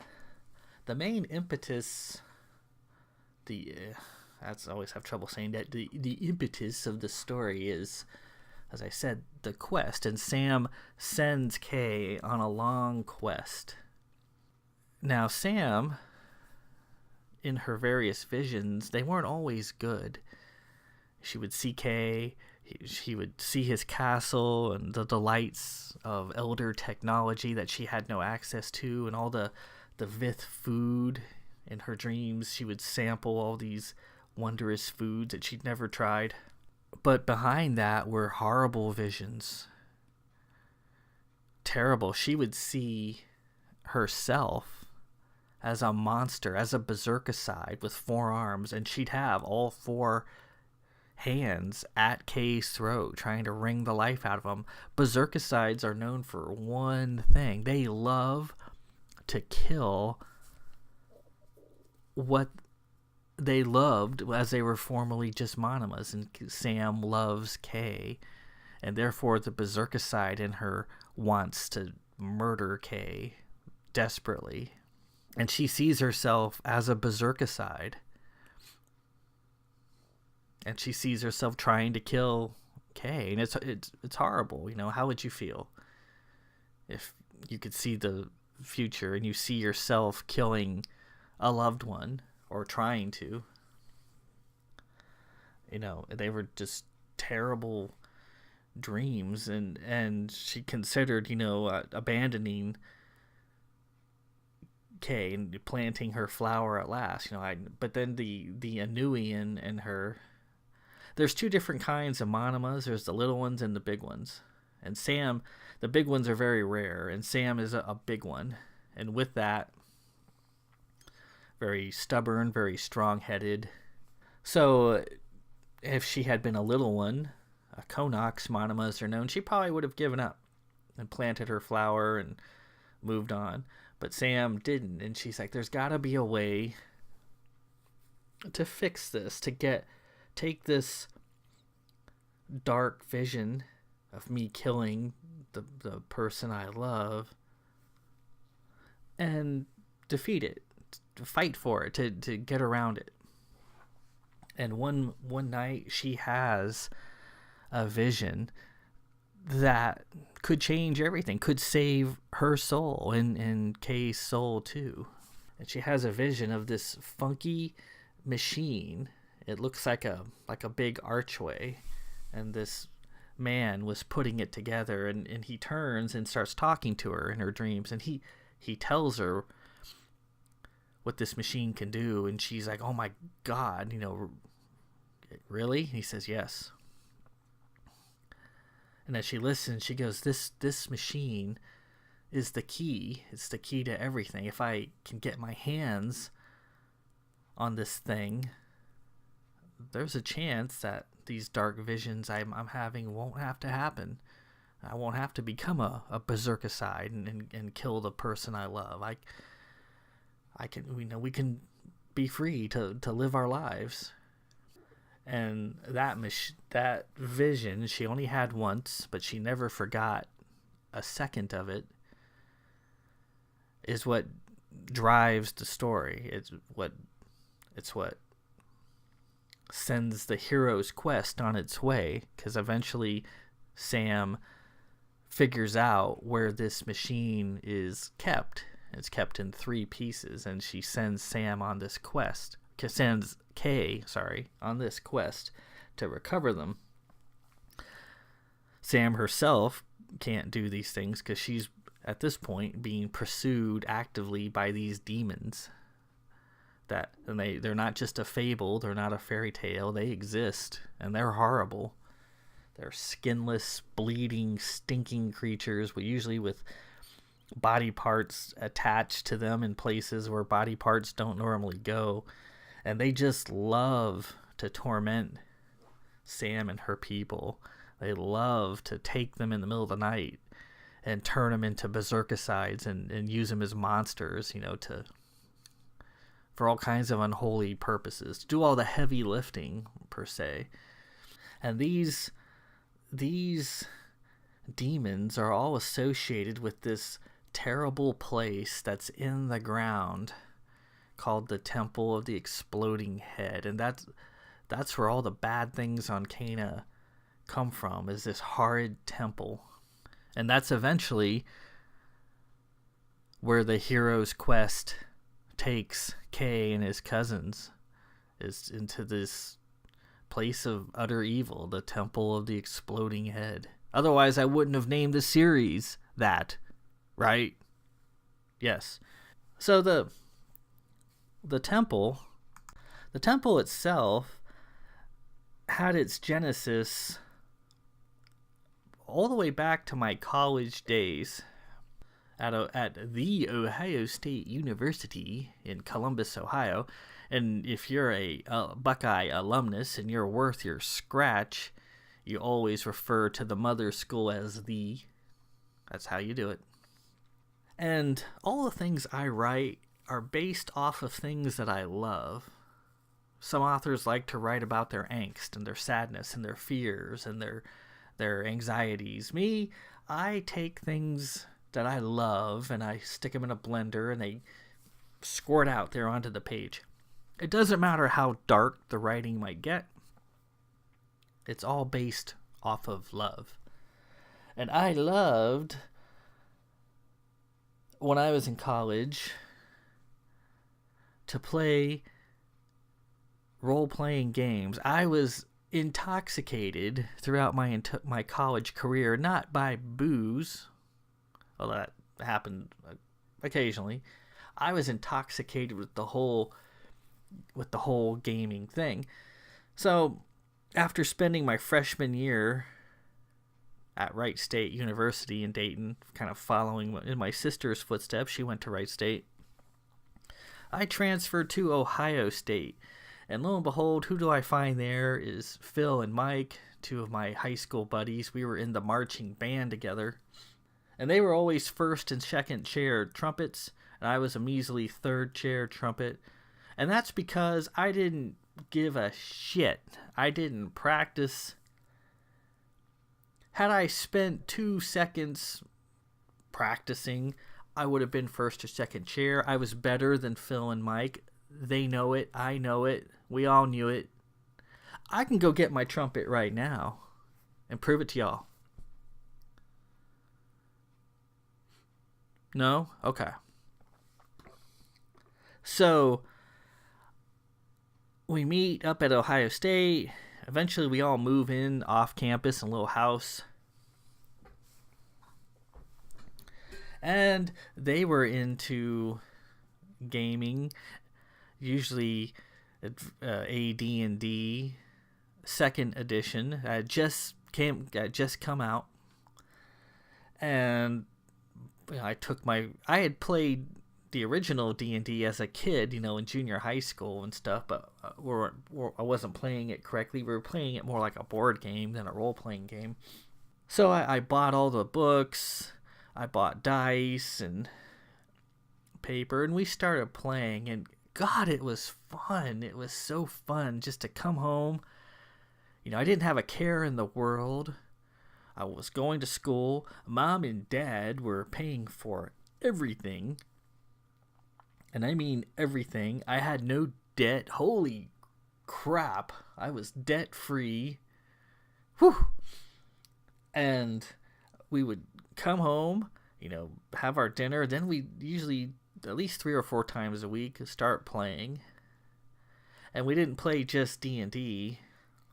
the main impetus, that's always have trouble saying that, the impetus of the story is, as I said, the quest. And Sam sends Kay on a long quest. Now, Sam, in her various visions, they weren't always good. She would see Kay, she would see his castle and the delights of elder technology that she had no access to, and all the Vith food in her dreams. She would sample all these wondrous foods that she'd never tried. But behind that were horrible visions. Terrible. She would see herself as a monster, as a berserkicide with 4 arms, and she'd have all 4 hands at Kay's throat, trying to wring the life out of him. Berserkicides are known for one thing. They love to kill what they loved as they were formerly just Monomas, and Sam loves Kay, and therefore the berserkicide in her wants to murder Kay desperately. And she sees herself as a berserkicide. And she sees herself trying to kill Kay. And it's horrible. How would you feel if you could see the future and you see yourself killing a loved one or trying to? They were just terrible dreams. And she considered, abandoning Kay and planting her flower at last. But then the Anuian in her, there's 2 different kinds of Monomas. There's the little ones and the big ones. And Sam, the big ones are very rare, and Sam is a big one. And with that, very stubborn, very strong-headed. So if she had been a little one, a Konox, Monomas are known, she probably would have given up and planted her flower and moved on. But Sam didn't, and she's like, there's got to be a way to fix this, to take this dark vision of me killing the person I love and defeat it, to fight for it, to get around it. And one night she has a vision that could change everything, could save her soul and Kay's soul too. And she has a vision of this funky machine. It looks like a big archway, and this man was putting it together, and he turns and starts talking to her in her dreams, and he tells her what this machine can do, and she's like, oh my god, really? And he says yes. And as she listens, she goes, this machine is the key. It's the key to everything. If I can get my hands on this thing, there's a chance that these dark visions I'm having won't have to happen. I won't have to become a berserkicide and kill the person I love. We can be free to live our lives. And that vision she only had once, but she never forgot a second of it, is what drives the story. It's what sends the hero's quest on its way, because eventually Sam figures out where this machine is kept. It's kept in 3 pieces, and she sends Sam on this quest. Sends Kay, on this quest to recover them. Sam herself can't do these things because she's, at this point, being pursued actively by these demons. And they're not just a fable, they're not a fairy tale, they exist, and they're horrible. They're skinless, bleeding, stinking creatures, usually with body parts attached to them in places where body parts don't normally go. And they just love to torment Sam and her people. They love to take them in the middle of the night and turn them into berserkicides and use them as monsters, for all kinds of unholy purposes, to do all the heavy lifting, per se. And these demons are all associated with this terrible place that's in the ground called the Temple of the Exploding Head. And that's where all the bad things on Cana come from, is this horrid temple. And that's eventually where the hero's quest takes Kay and his cousins, is into this place of utter evil, the Temple of the Exploding Head. Otherwise, I wouldn't have named the series that, right? Yes. So the temple itself had its genesis all the way back to my college days at the Ohio State University in Columbus, Ohio. And if you're a Buckeye alumnus and you're worth your scratch, you always refer to the mother school as the. That's how you do it. And all the things I write are based off of things that I love. Some authors like to write about their angst and their sadness and their fears and their anxieties. Me, I take things that I love and I stick them in a blender and they squirt out there onto the page. It doesn't matter how dark the writing might get. It's all based off of love. And I loved, when I was in college, to play role-playing games. I was intoxicated throughout my college career, not by booze, although that happened occasionally. I was intoxicated with the whole gaming thing. So after spending my freshman year at Wright State University in Dayton, kind of following in my sister's footsteps, she went to Wright State, I transferred to Ohio State. And lo and behold, who do I find there is Phil and Mike, 2 of my high school buddies. We were in the marching band together. And they were always first and second chair trumpets, and I was a measly third chair trumpet. And that's because I didn't give a shit. I didn't practice. Had I spent 2 seconds practicing, I would have been first or second chair. I was better than Phil and Mike. They know it. I know it. We all knew it. I can go get my trumpet right now and prove it to y'all. No? Okay. So we meet up at Ohio State. Eventually we all move in off campus in a little house. And they were into gaming, usually AD&D 2nd edition. Had just come out, and I had played the original D&D as a kid, in junior high school and stuff, but I wasn't playing it correctly. We were playing it more like a board game than a role-playing game. So I bought all the books. I bought dice and paper, and we started playing, and God, it was fun. It was so fun just to come home. I didn't have a care in the world. I was going to school. Mom and Dad were paying for everything. And I mean everything. I had no debt. Holy crap. I was debt free. Whew. And we would come home, have our dinner. Then we usually, at least 3 or 4 times a week, start playing. And we didn't play just D&D.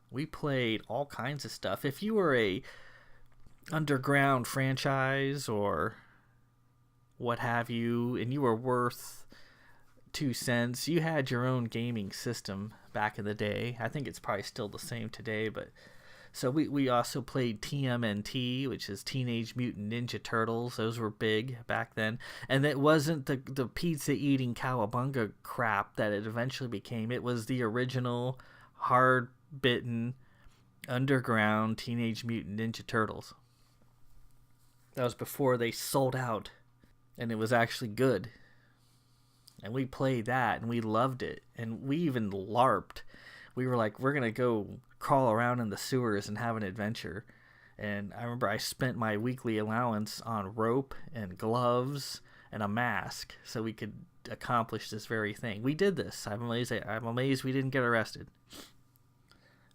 We played all kinds of stuff. If you were a underground franchise or what have you, and you were worth 2 cents, you had your own gaming system back in the day. I think it's probably still the same today, but so we also played TMNT, which is Teenage Mutant Ninja Turtles. Those were big back then. And it wasn't the pizza-eating cowabunga crap that it eventually became. It was the original, hard-bitten, underground Teenage Mutant Ninja Turtles. That was before they sold out, and it was actually good. And we played that, and we loved it. And we even LARPed. We were like, we're going to go crawl around in the sewers and have an adventure. And I remember I spent my weekly allowance on rope and gloves and a mask so we could accomplish this very thing. We did this. I'm amazed we didn't get arrested.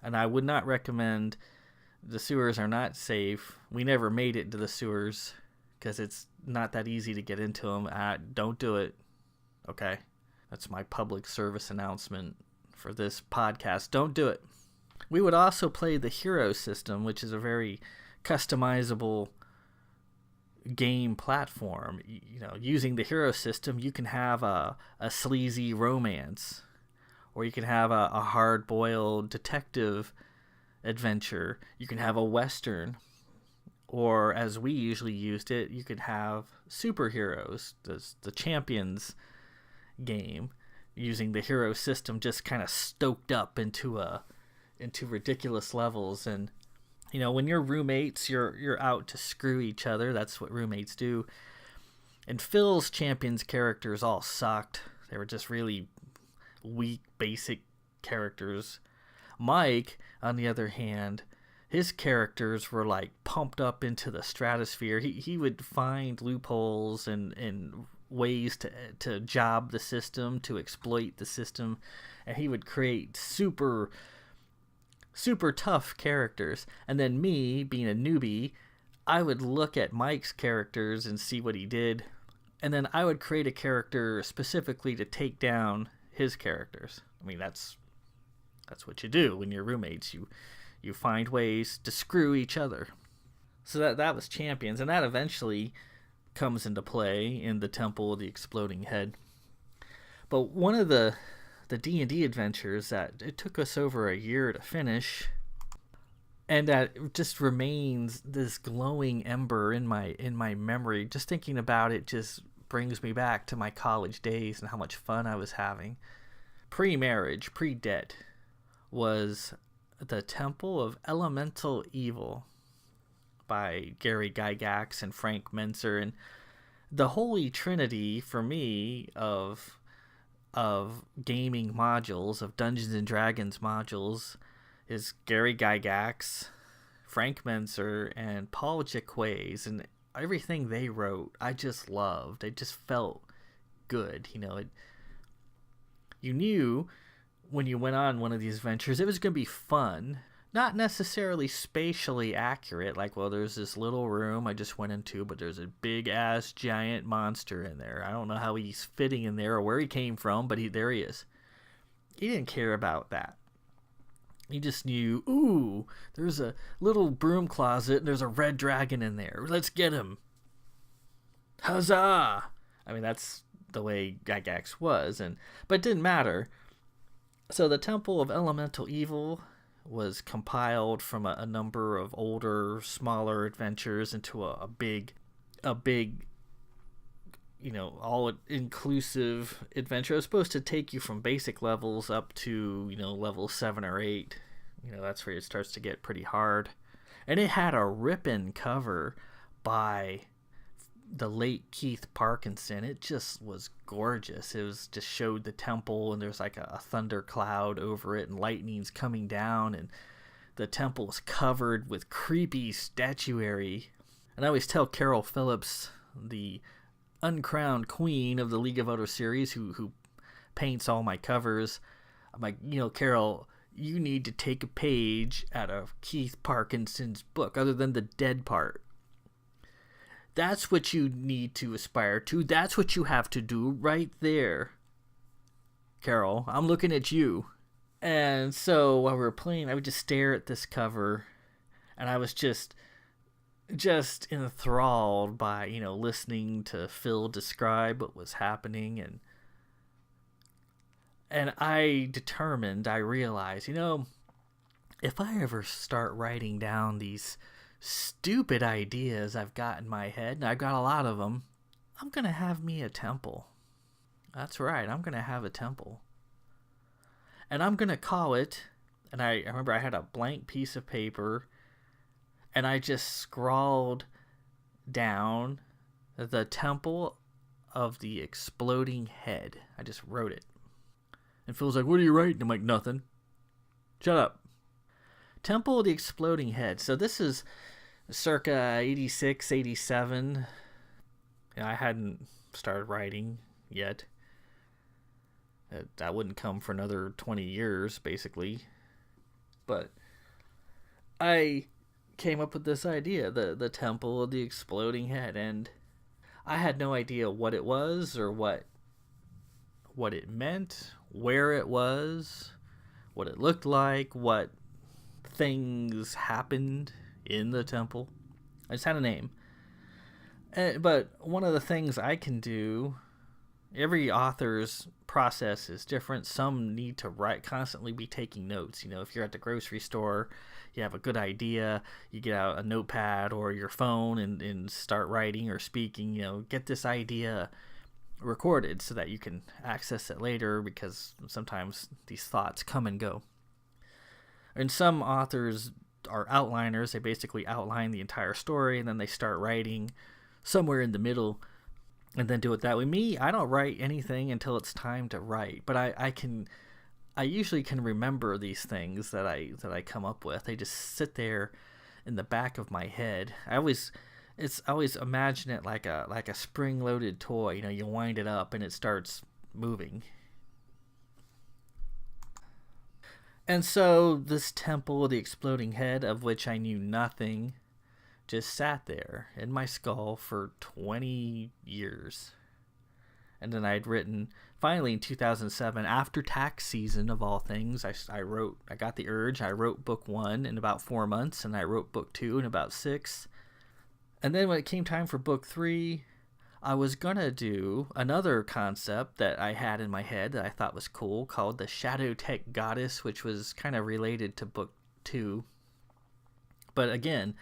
And I would not recommend. The sewers are not safe. We never made it to the sewers because it's not that easy to get into them. Don't do it. Okay? That's my public service announcement for this podcast. Don't do it. We would also play the hero system, which is a very customizable game platform. Using the hero system, you can have a sleazy romance, or you can have a hard-boiled detective adventure. You can have a western, or as we usually used it, you could have superheroes, the Champions game, using the hero system just kind of stoked up into ridiculous levels. And when you're roommates, you're out to screw each other. That's what roommates do. And Phil's Champions characters all sucked. They were just really weak, basic characters. Mike, on the other hand, his characters were like pumped up into the stratosphere. He would find loopholes and ways to job the system, to exploit the system, and he would create super tough characters. And then me, being a newbie, I would look at Mike's characters and see what he did, and then I would create a character specifically to take down his characters. I mean, that's what you do when you're roommates. You find ways to screw each other. So that was Champions, and that eventually comes into play in the Temple of the Exploding Head. But one of the D&D adventures that it took us over a year to finish, and that just remains this glowing ember in my memory. Just thinking about it just brings me back to my college days and how much fun I was having. Pre-marriage, pre-debt, was the Temple of Elemental Evil by Gary Gygax and Frank Menzer. And the holy trinity for me of gaming modules, of Dungeons and Dragons modules, is Gary Gygax, Frank Menzer, and Paul Jaques. And everything they wrote, I just loved. It just felt good. You knew when you went on one of these ventures, it was going to be fun. Not necessarily spatially accurate, like, well, there's this little room I just went into, but there's a big-ass giant monster in there. I don't know how he's fitting in there or where he came from, but there he is. He didn't care about that. He just knew, ooh, there's a little broom closet and there's a red dragon in there. Let's get him. Huzzah! I mean, that's the way Gygax was, but it didn't matter. So the Temple of Elemental Evil was compiled from a number of older, smaller adventures into a big, all-inclusive adventure. It was supposed to take you from basic levels up to, level 7 or 8. That's where it starts to get pretty hard. And it had a ripping cover by the late Keith Parkinson. It just was gorgeous. It was just showed the temple, and there's like a thunder cloud over it, and lightning's coming down, and the temple is covered with creepy statuary. And I always tell Carol Phillips, the uncrowned queen of the League of Other series who paints all my covers. I'm like, Carol, you need to take a page out of Keith Parkinson's book, other than the dead part. That's what you need to aspire to. That's what you have to do right there. Carol, I'm looking at you. And so while we were playing, I would just stare at this cover, and I was just enthralled by, listening to Phil describe what was happening, and I realized, if I ever start writing down these stupid ideas I've got in my head, and I've got a lot of them, I'm going to have me a temple. That's right, I'm going to have a temple. And I'm going to call it, and I remember I had a blank piece of paper, and I just scrawled down the Temple of the Exploding Head. I just wrote it. And Phil's like, what are you writing? I'm like, nothing. Shut up. Temple of the Exploding Head. So this is circa 86, 87. I hadn't started writing yet. That wouldn't come for another 20 years, basically. But I came up with this idea, the Temple of the Exploding Head, and I had no idea what it was or what it meant, where it was, what it looked like, what things happened in the temple. I just had a name. But one of the things I can do, every author's process is different. Some need to constantly be taking notes. If you're at the grocery store, you have a good idea, you get out a notepad or your phone and start writing or speaking, get this idea recorded so that you can access it later, because sometimes these thoughts come and go. And some authors are outliners. They basically outline the entire story and then they start writing somewhere in the middle and then do it that way. Me, I don't write anything until it's time to write, but I usually can remember these things that I come up with. They just sit there in the back of my head. I always imagine it like a spring-loaded toy. You wind it up and it starts moving. And so this Temple of the Exploding Head, of which I knew nothing, just sat there in my skull for 20 years. And then I'd written, finally in 2007, after tax season of all things, I got the urge. I wrote book 1 in about 4 months, and I wrote book 2 in about 6. And then when it came time for book 3, I was going to do another concept that I had in my head that I thought was cool, called the Shadow Tech Goddess, which was kind of related to book 2. But again,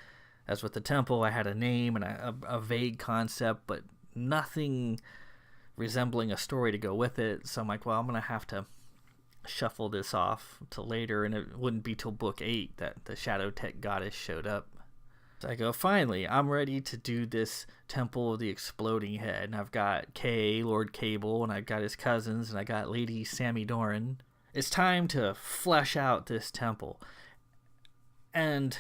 as with the temple, I had a name and a vague concept, but nothing resembling a story to go with it. So I'm like, well, I'm going to have to shuffle this off till later, and it wouldn't be till book 8 that the Shadow Tech Goddess showed up. So I go, finally, I'm ready to do this Temple of the Exploding Head. And I've got Kay, Lord Cable, and I've got his cousins, and I got Lady Sammy Doran. It's time to flesh out this temple. And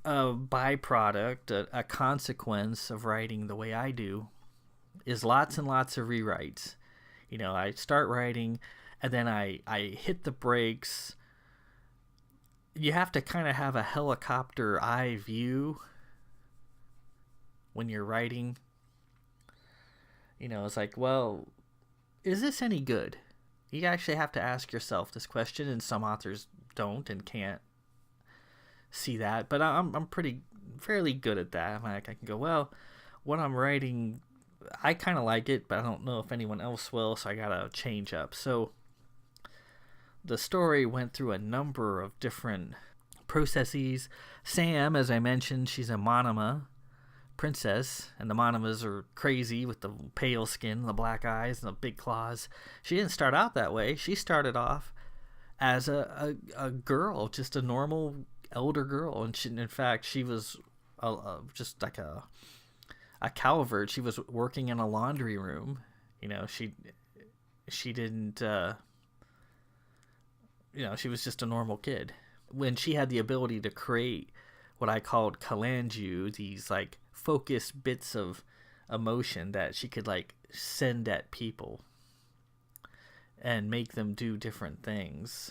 a byproduct, a consequence of writing the way I do, is lots and lots of rewrites. I start writing, and then I hit the brakes. You have to kind of have a helicopter eye view when you're writing. It's like, well, is this any good? You actually have to ask yourself this question, and some authors don't and can't see that. But I'm fairly good at that. I can go, well, what I'm writing, I kind of like it, but I don't know if anyone else will, so I gotta change up. So the story went through a number of different processes. Sam, as I mentioned, she's a Monomo princess, and the Monomos are crazy with the pale skin, the black eyes, and the big claws. She didn't start out that way. She started off as a girl, just a normal elder girl, and in fact, she was just like a Calvert. She was working in a laundry room. She didn't. She was just a normal kid. When she had the ability to create what I called kalanju, these like focused bits of emotion that she could like send at people and make them do different things.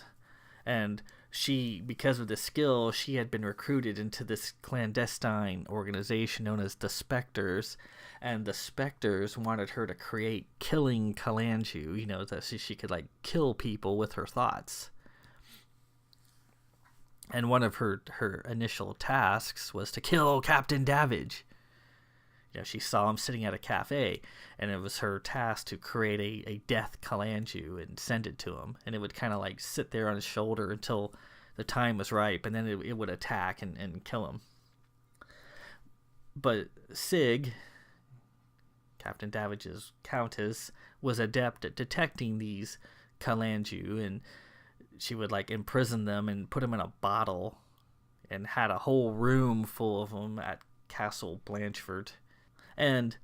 And she, because of the skill, she had been recruited into this clandestine organization known as the Spectres, and the Spectres wanted her to create killing Kalanju, you know, that she could like kill people with her thoughts. And one of her initial tasks was to kill Captain Davidge. You know, she saw him sitting at a cafe, and it was her task to create a death Kalanju and send it to him. And it would kind of like sit there on his shoulder until the time was ripe, and then it would attack and kill him. But Sig, Captain Davidge's countess, was adept at detecting these Kalanju, and she would like imprison them and put them in a bottle, and had a whole room full of them at Castle Blanchford. And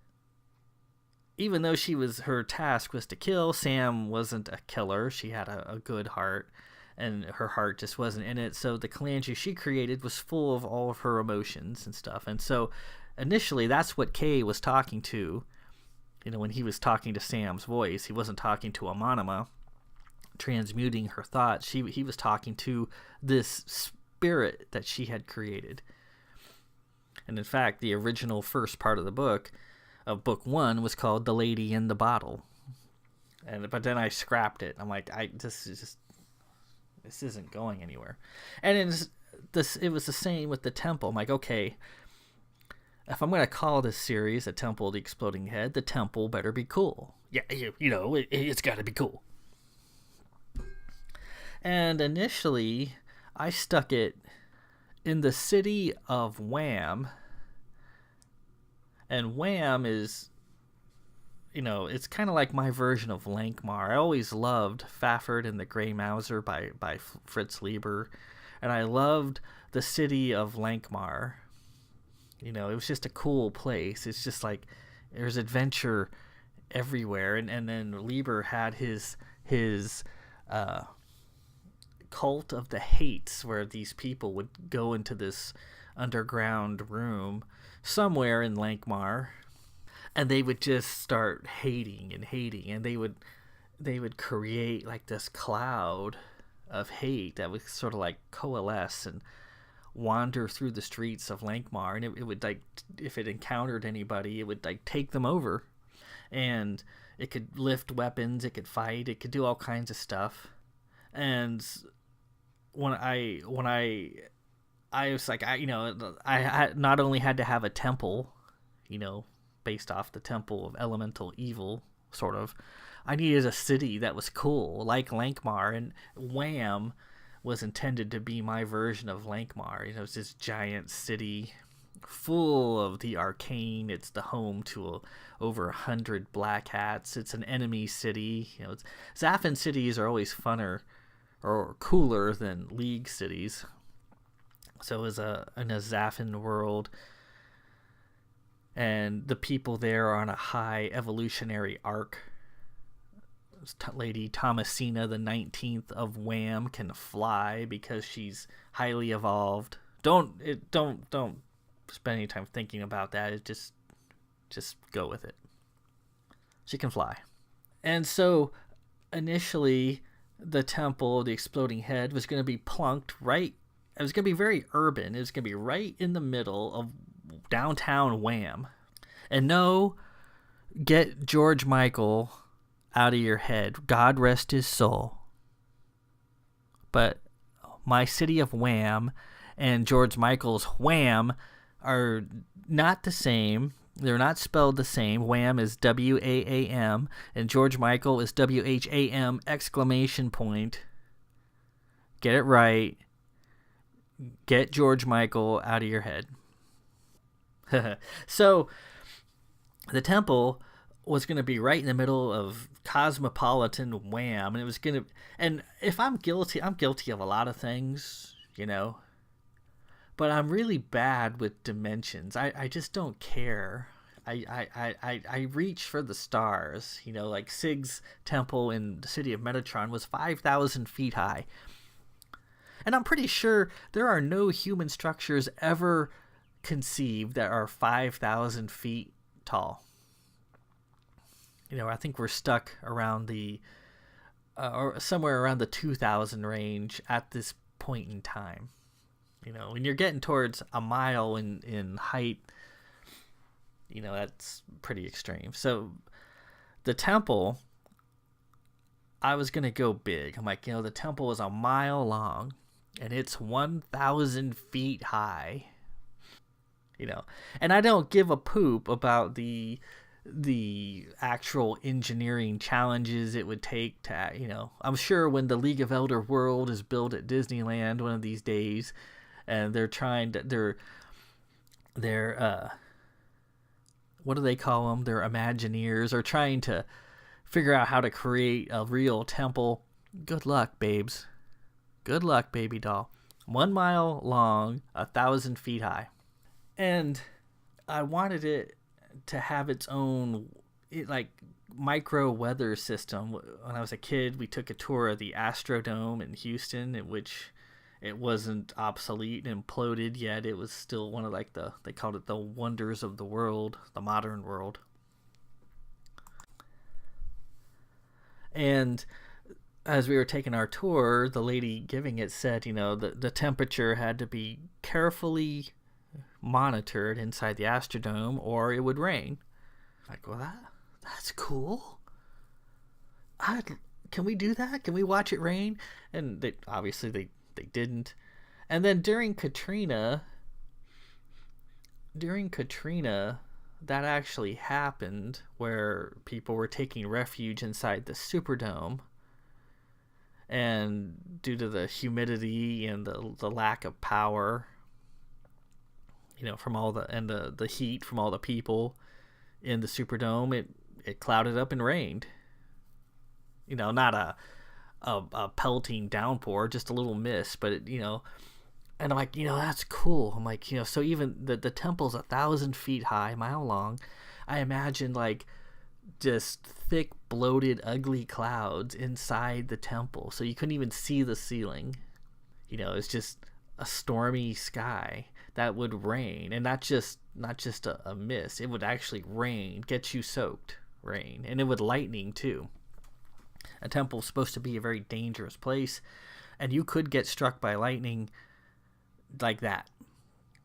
even though her task was to kill, Sam wasn't a killer. She had a good heart, and her heart just wasn't in it. So the Kalanju she created was full of all of her emotions and stuff. And so initially that's what Kay was talking to. You know, when he was talking to Sam's voice, he wasn't talking to Amonima, transmuting her thoughts. He was talking to this spirit that she had created. And in fact, the original first part of the book, of book 1, was called The Lady in the Bottle. But then I scrapped it. I'm like, this isn't going anywhere. And it was the same with the temple. I'm like, okay, if I'm going to call this series A Temple of the Exploding Head, the temple better be cool. Yeah, you know, it's got to be cool. And initially, I stuck it in the city of Wham. And Wham is, you know, it's kind of like my version of Lankmar. I always loved Fafhrd and the Grey Mouser by Fritz Leiber. And I loved the city of Lankmar. You know, it was just a cool place. It's just like there's adventure everywhere. And then Leiber had his cult of the Hates, where these people would go into this underground room somewhere in Lankmar, and they would just start hating, and they would create like this cloud of hate that would sort of like coalesce and wander through the streets of Lankmar, and it would like, if it encountered anybody, it would like take them over, and it could lift weapons, it could fight, it could do all kinds of stuff. And when I was like, I not only had to have a temple, you know, based off the temple of elemental evil, sort of, I needed a city that was cool, like Lankmar, and Wham was intended to be my version of Lankmar. You know, it's this giant city full of the arcane. It's the home to over 100 black hats. It's an enemy city. You know, Zaffin cities are always funner or cooler than League cities. So it was in a Zaffin world, and the people there are on a high evolutionary arc. Lady Thomasina, the 19th of Wham, can fly because she's highly evolved. Don't spend any time thinking about that. It just go with it. She can fly. And so initially the Temple of the Exploding Head was going to be plunked right. It was going to be very urban. It was going to be right in the middle of downtown Wham. And no, get George Michael out of your head. God rest his soul. But my city of Wham and George Michael's Wham are not the same. They're not spelled the same. Wham is W-A-A-M, and George Michael is W-H-A-M exclamation point. Get it right. Get George Michael out of your head. So, the temple was going to be right in the middle of cosmopolitan Wham, and it was going to. And if I'm guilty of a lot of things, you know. But I'm really bad with dimensions. I just don't care. I reach for the stars. You know, like Sig's temple in the city of Metatron was 5,000 feet high. And I'm pretty sure there are no human structures ever conceived that are 5,000 feet tall. I think we're stuck around the or somewhere around the 2000 range at this point in time. When you're getting towards a mile in height, that's pretty extreme. So the temple, I was going to go big. I'm like, the temple is a mile long and it's 1,000 feet high. And I don't give a poop about the actual engineering challenges it would take to, I'm sure when the League of Elder World is built at Disneyland one of these days, and they're trying to, they're what do they call them? They're Imagineers, are trying to figure out how to create a real temple. Good luck, babes. Good luck, baby doll. 1 mile long, 1,000 feet high. And I wanted it to have its own micro weather system. When I was a kid, we took a tour of the Astrodome in Houston, in which it wasn't obsolete and imploded yet. It was still one of they called it the wonders of the world, the modern world. And as we were taking our tour, the lady giving it said, the temperature had to be carefully monitored inside the Astrodome or it would rain. Like, well, that's cool. Can we do that? Can we watch it rain? And they didn't. And then during Katrina, that actually happened, where people were taking refuge inside the Superdome, and due to the humidity and the lack of power, from all the heat from all the people in the Superdome, it clouded up and rained. Not a pelting downpour, just a little mist, but and I'm like, that's cool. I'm like, so even the temple's 1,000 feet high, mile long. I imagine just thick, bloated, ugly clouds inside the temple, so you couldn't even see the ceiling. It's just a stormy sky that would rain, and not just a mist. It would actually rain, get you soaked, rain, and it would lightning too. A temple is supposed to be a very dangerous place, and you could get struck by lightning like that.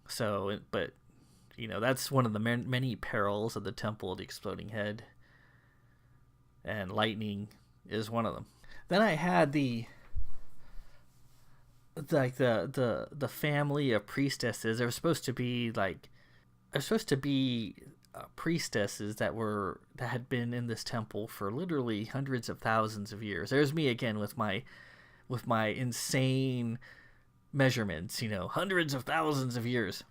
So, but that's one of the many perils of the Temple of the Exploding Head, and lightning is one of them. Then I had the family of priestesses. There was supposed to be priestesses that had been in this temple for literally hundreds of thousands of years. There's me again with my insane measurements, hundreds of thousands of years.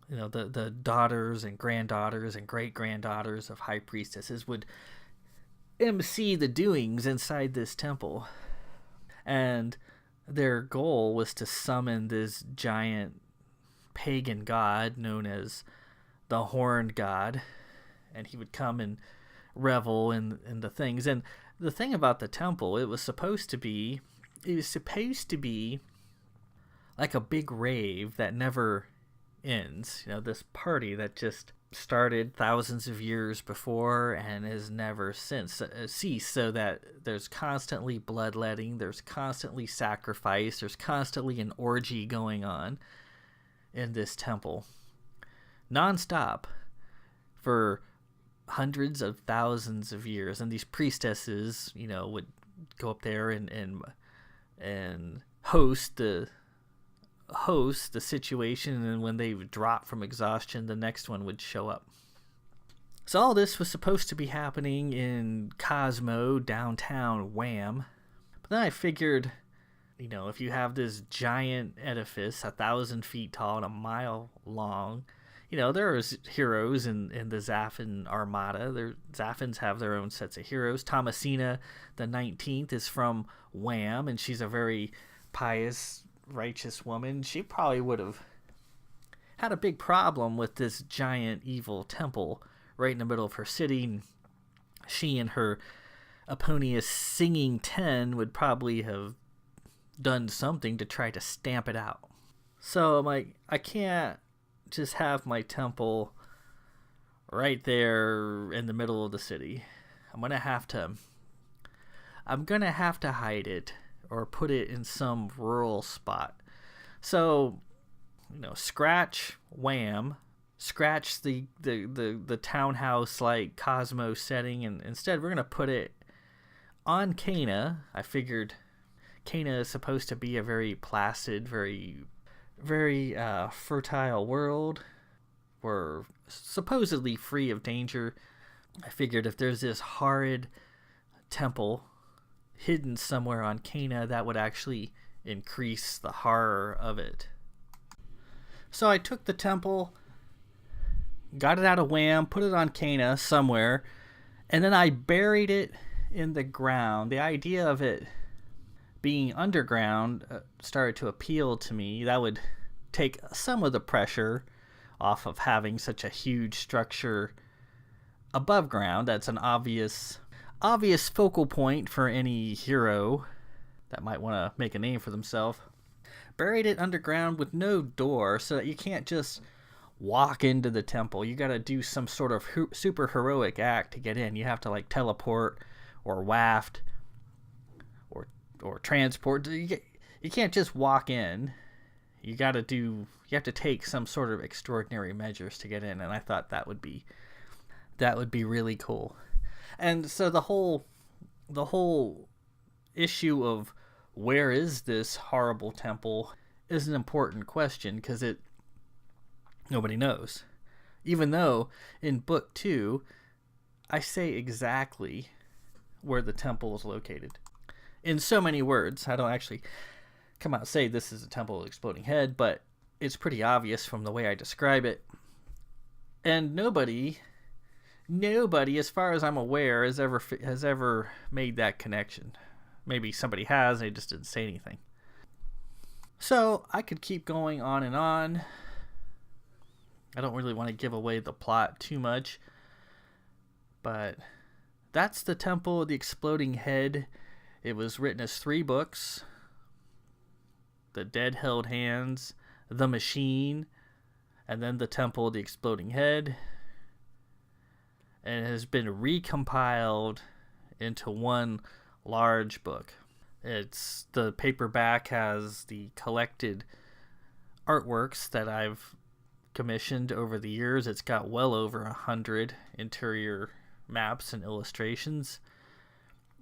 The daughters and granddaughters and great-granddaughters of high priestesses would MC the doings inside this temple. And their goal was to summon this giant pagan god known as the Horned God, and he would come and revel in the things. And the thing about the temple, it was supposed to be like a big rave that never ends. This party that just started thousands of years before and has never since ceased, so that there's constantly bloodletting, there's constantly sacrifice, there's constantly an orgy going on in this temple, non-stop, for hundreds of thousands of years. And these priestesses, would go up there and host the situation, and then when they would drop from exhaustion, the next one would show up. So all this was supposed to be happening in Cosmo, downtown Wham. But then I figured, if you have this giant edifice 1,000 feet tall and a mile long, there are heroes in the Zaffin Armada. Zaffins have their own sets of heroes. Thomasina the 19th is from Wham, and she's a very pious, righteous woman. She probably would have had a big problem with this giant evil temple right in the middle of her city. She and her Eponius singing 10 would probably have done something to try to stamp it out. So I'm like, I can't just have my temple right there in the middle of the city. I'm gonna have to hide it or put it in some rural spot. So, scratch Wham, scratch the townhouse like Cosmo setting, and instead we're gonna put it on Cana. I figured Cana is supposed to be a very placid, very fertile world. We're supposedly free of danger. I figured if there's this horrid temple hidden somewhere on Cana, that would actually increase the horror of it. So I took the temple, got it out of Wham, put it on Cana somewhere, and then I buried it in the ground. The idea of it being underground started to appeal to me. That would take some of the pressure off of having such a huge structure above ground. That's an obvious focal point for any hero that might want to make a name for themselves. Buried it underground with no door so that you can't just walk into the temple. You got to do some sort of super heroic act to get in. You have to like teleport or waft or transport. You can't just walk in. You have to take some sort of extraordinary measures to get in, and I thought that would be really cool. And so the whole issue of where is this horrible temple is an important question, because nobody knows. Even though in book 2 I say exactly where the temple is located. In so many words, I don't actually come out and say this is a temple of the exploding head, but it's pretty obvious from the way I describe it. And nobody, as far as I'm aware, has ever made that connection. Maybe somebody has, they just didn't say anything. So I could keep going on and on. I don't really want to give away the plot too much, but that's the Temple of the Exploding Head. It was written as 3 books: The Dead Held Hands, The Machine, and then The Temple of the Exploding Head. And it has been recompiled into one large book. The paperback has the collected artworks that I've commissioned over the years. It's got well over 100 interior maps and illustrations.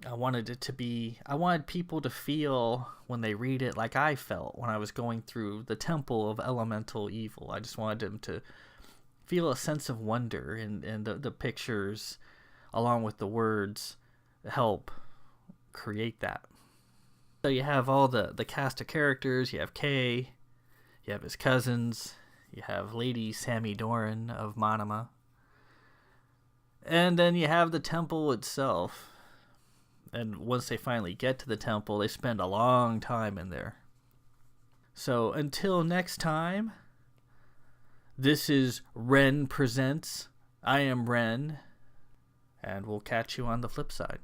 I wanted people to feel when they read it like I felt when I was going through the Temple of Elemental Evil. I just wanted them to feel a sense of wonder, and the pictures along with the words help create that. So you have all the cast of characters. You have Kay, you have his cousins, you have Lady Sammy Doran of Manama, and then you have the temple itself. And once they finally get to the temple, they spend a long time in there. So until next time, this is Ren Presents. I am Ren, and we'll catch you on the flip side.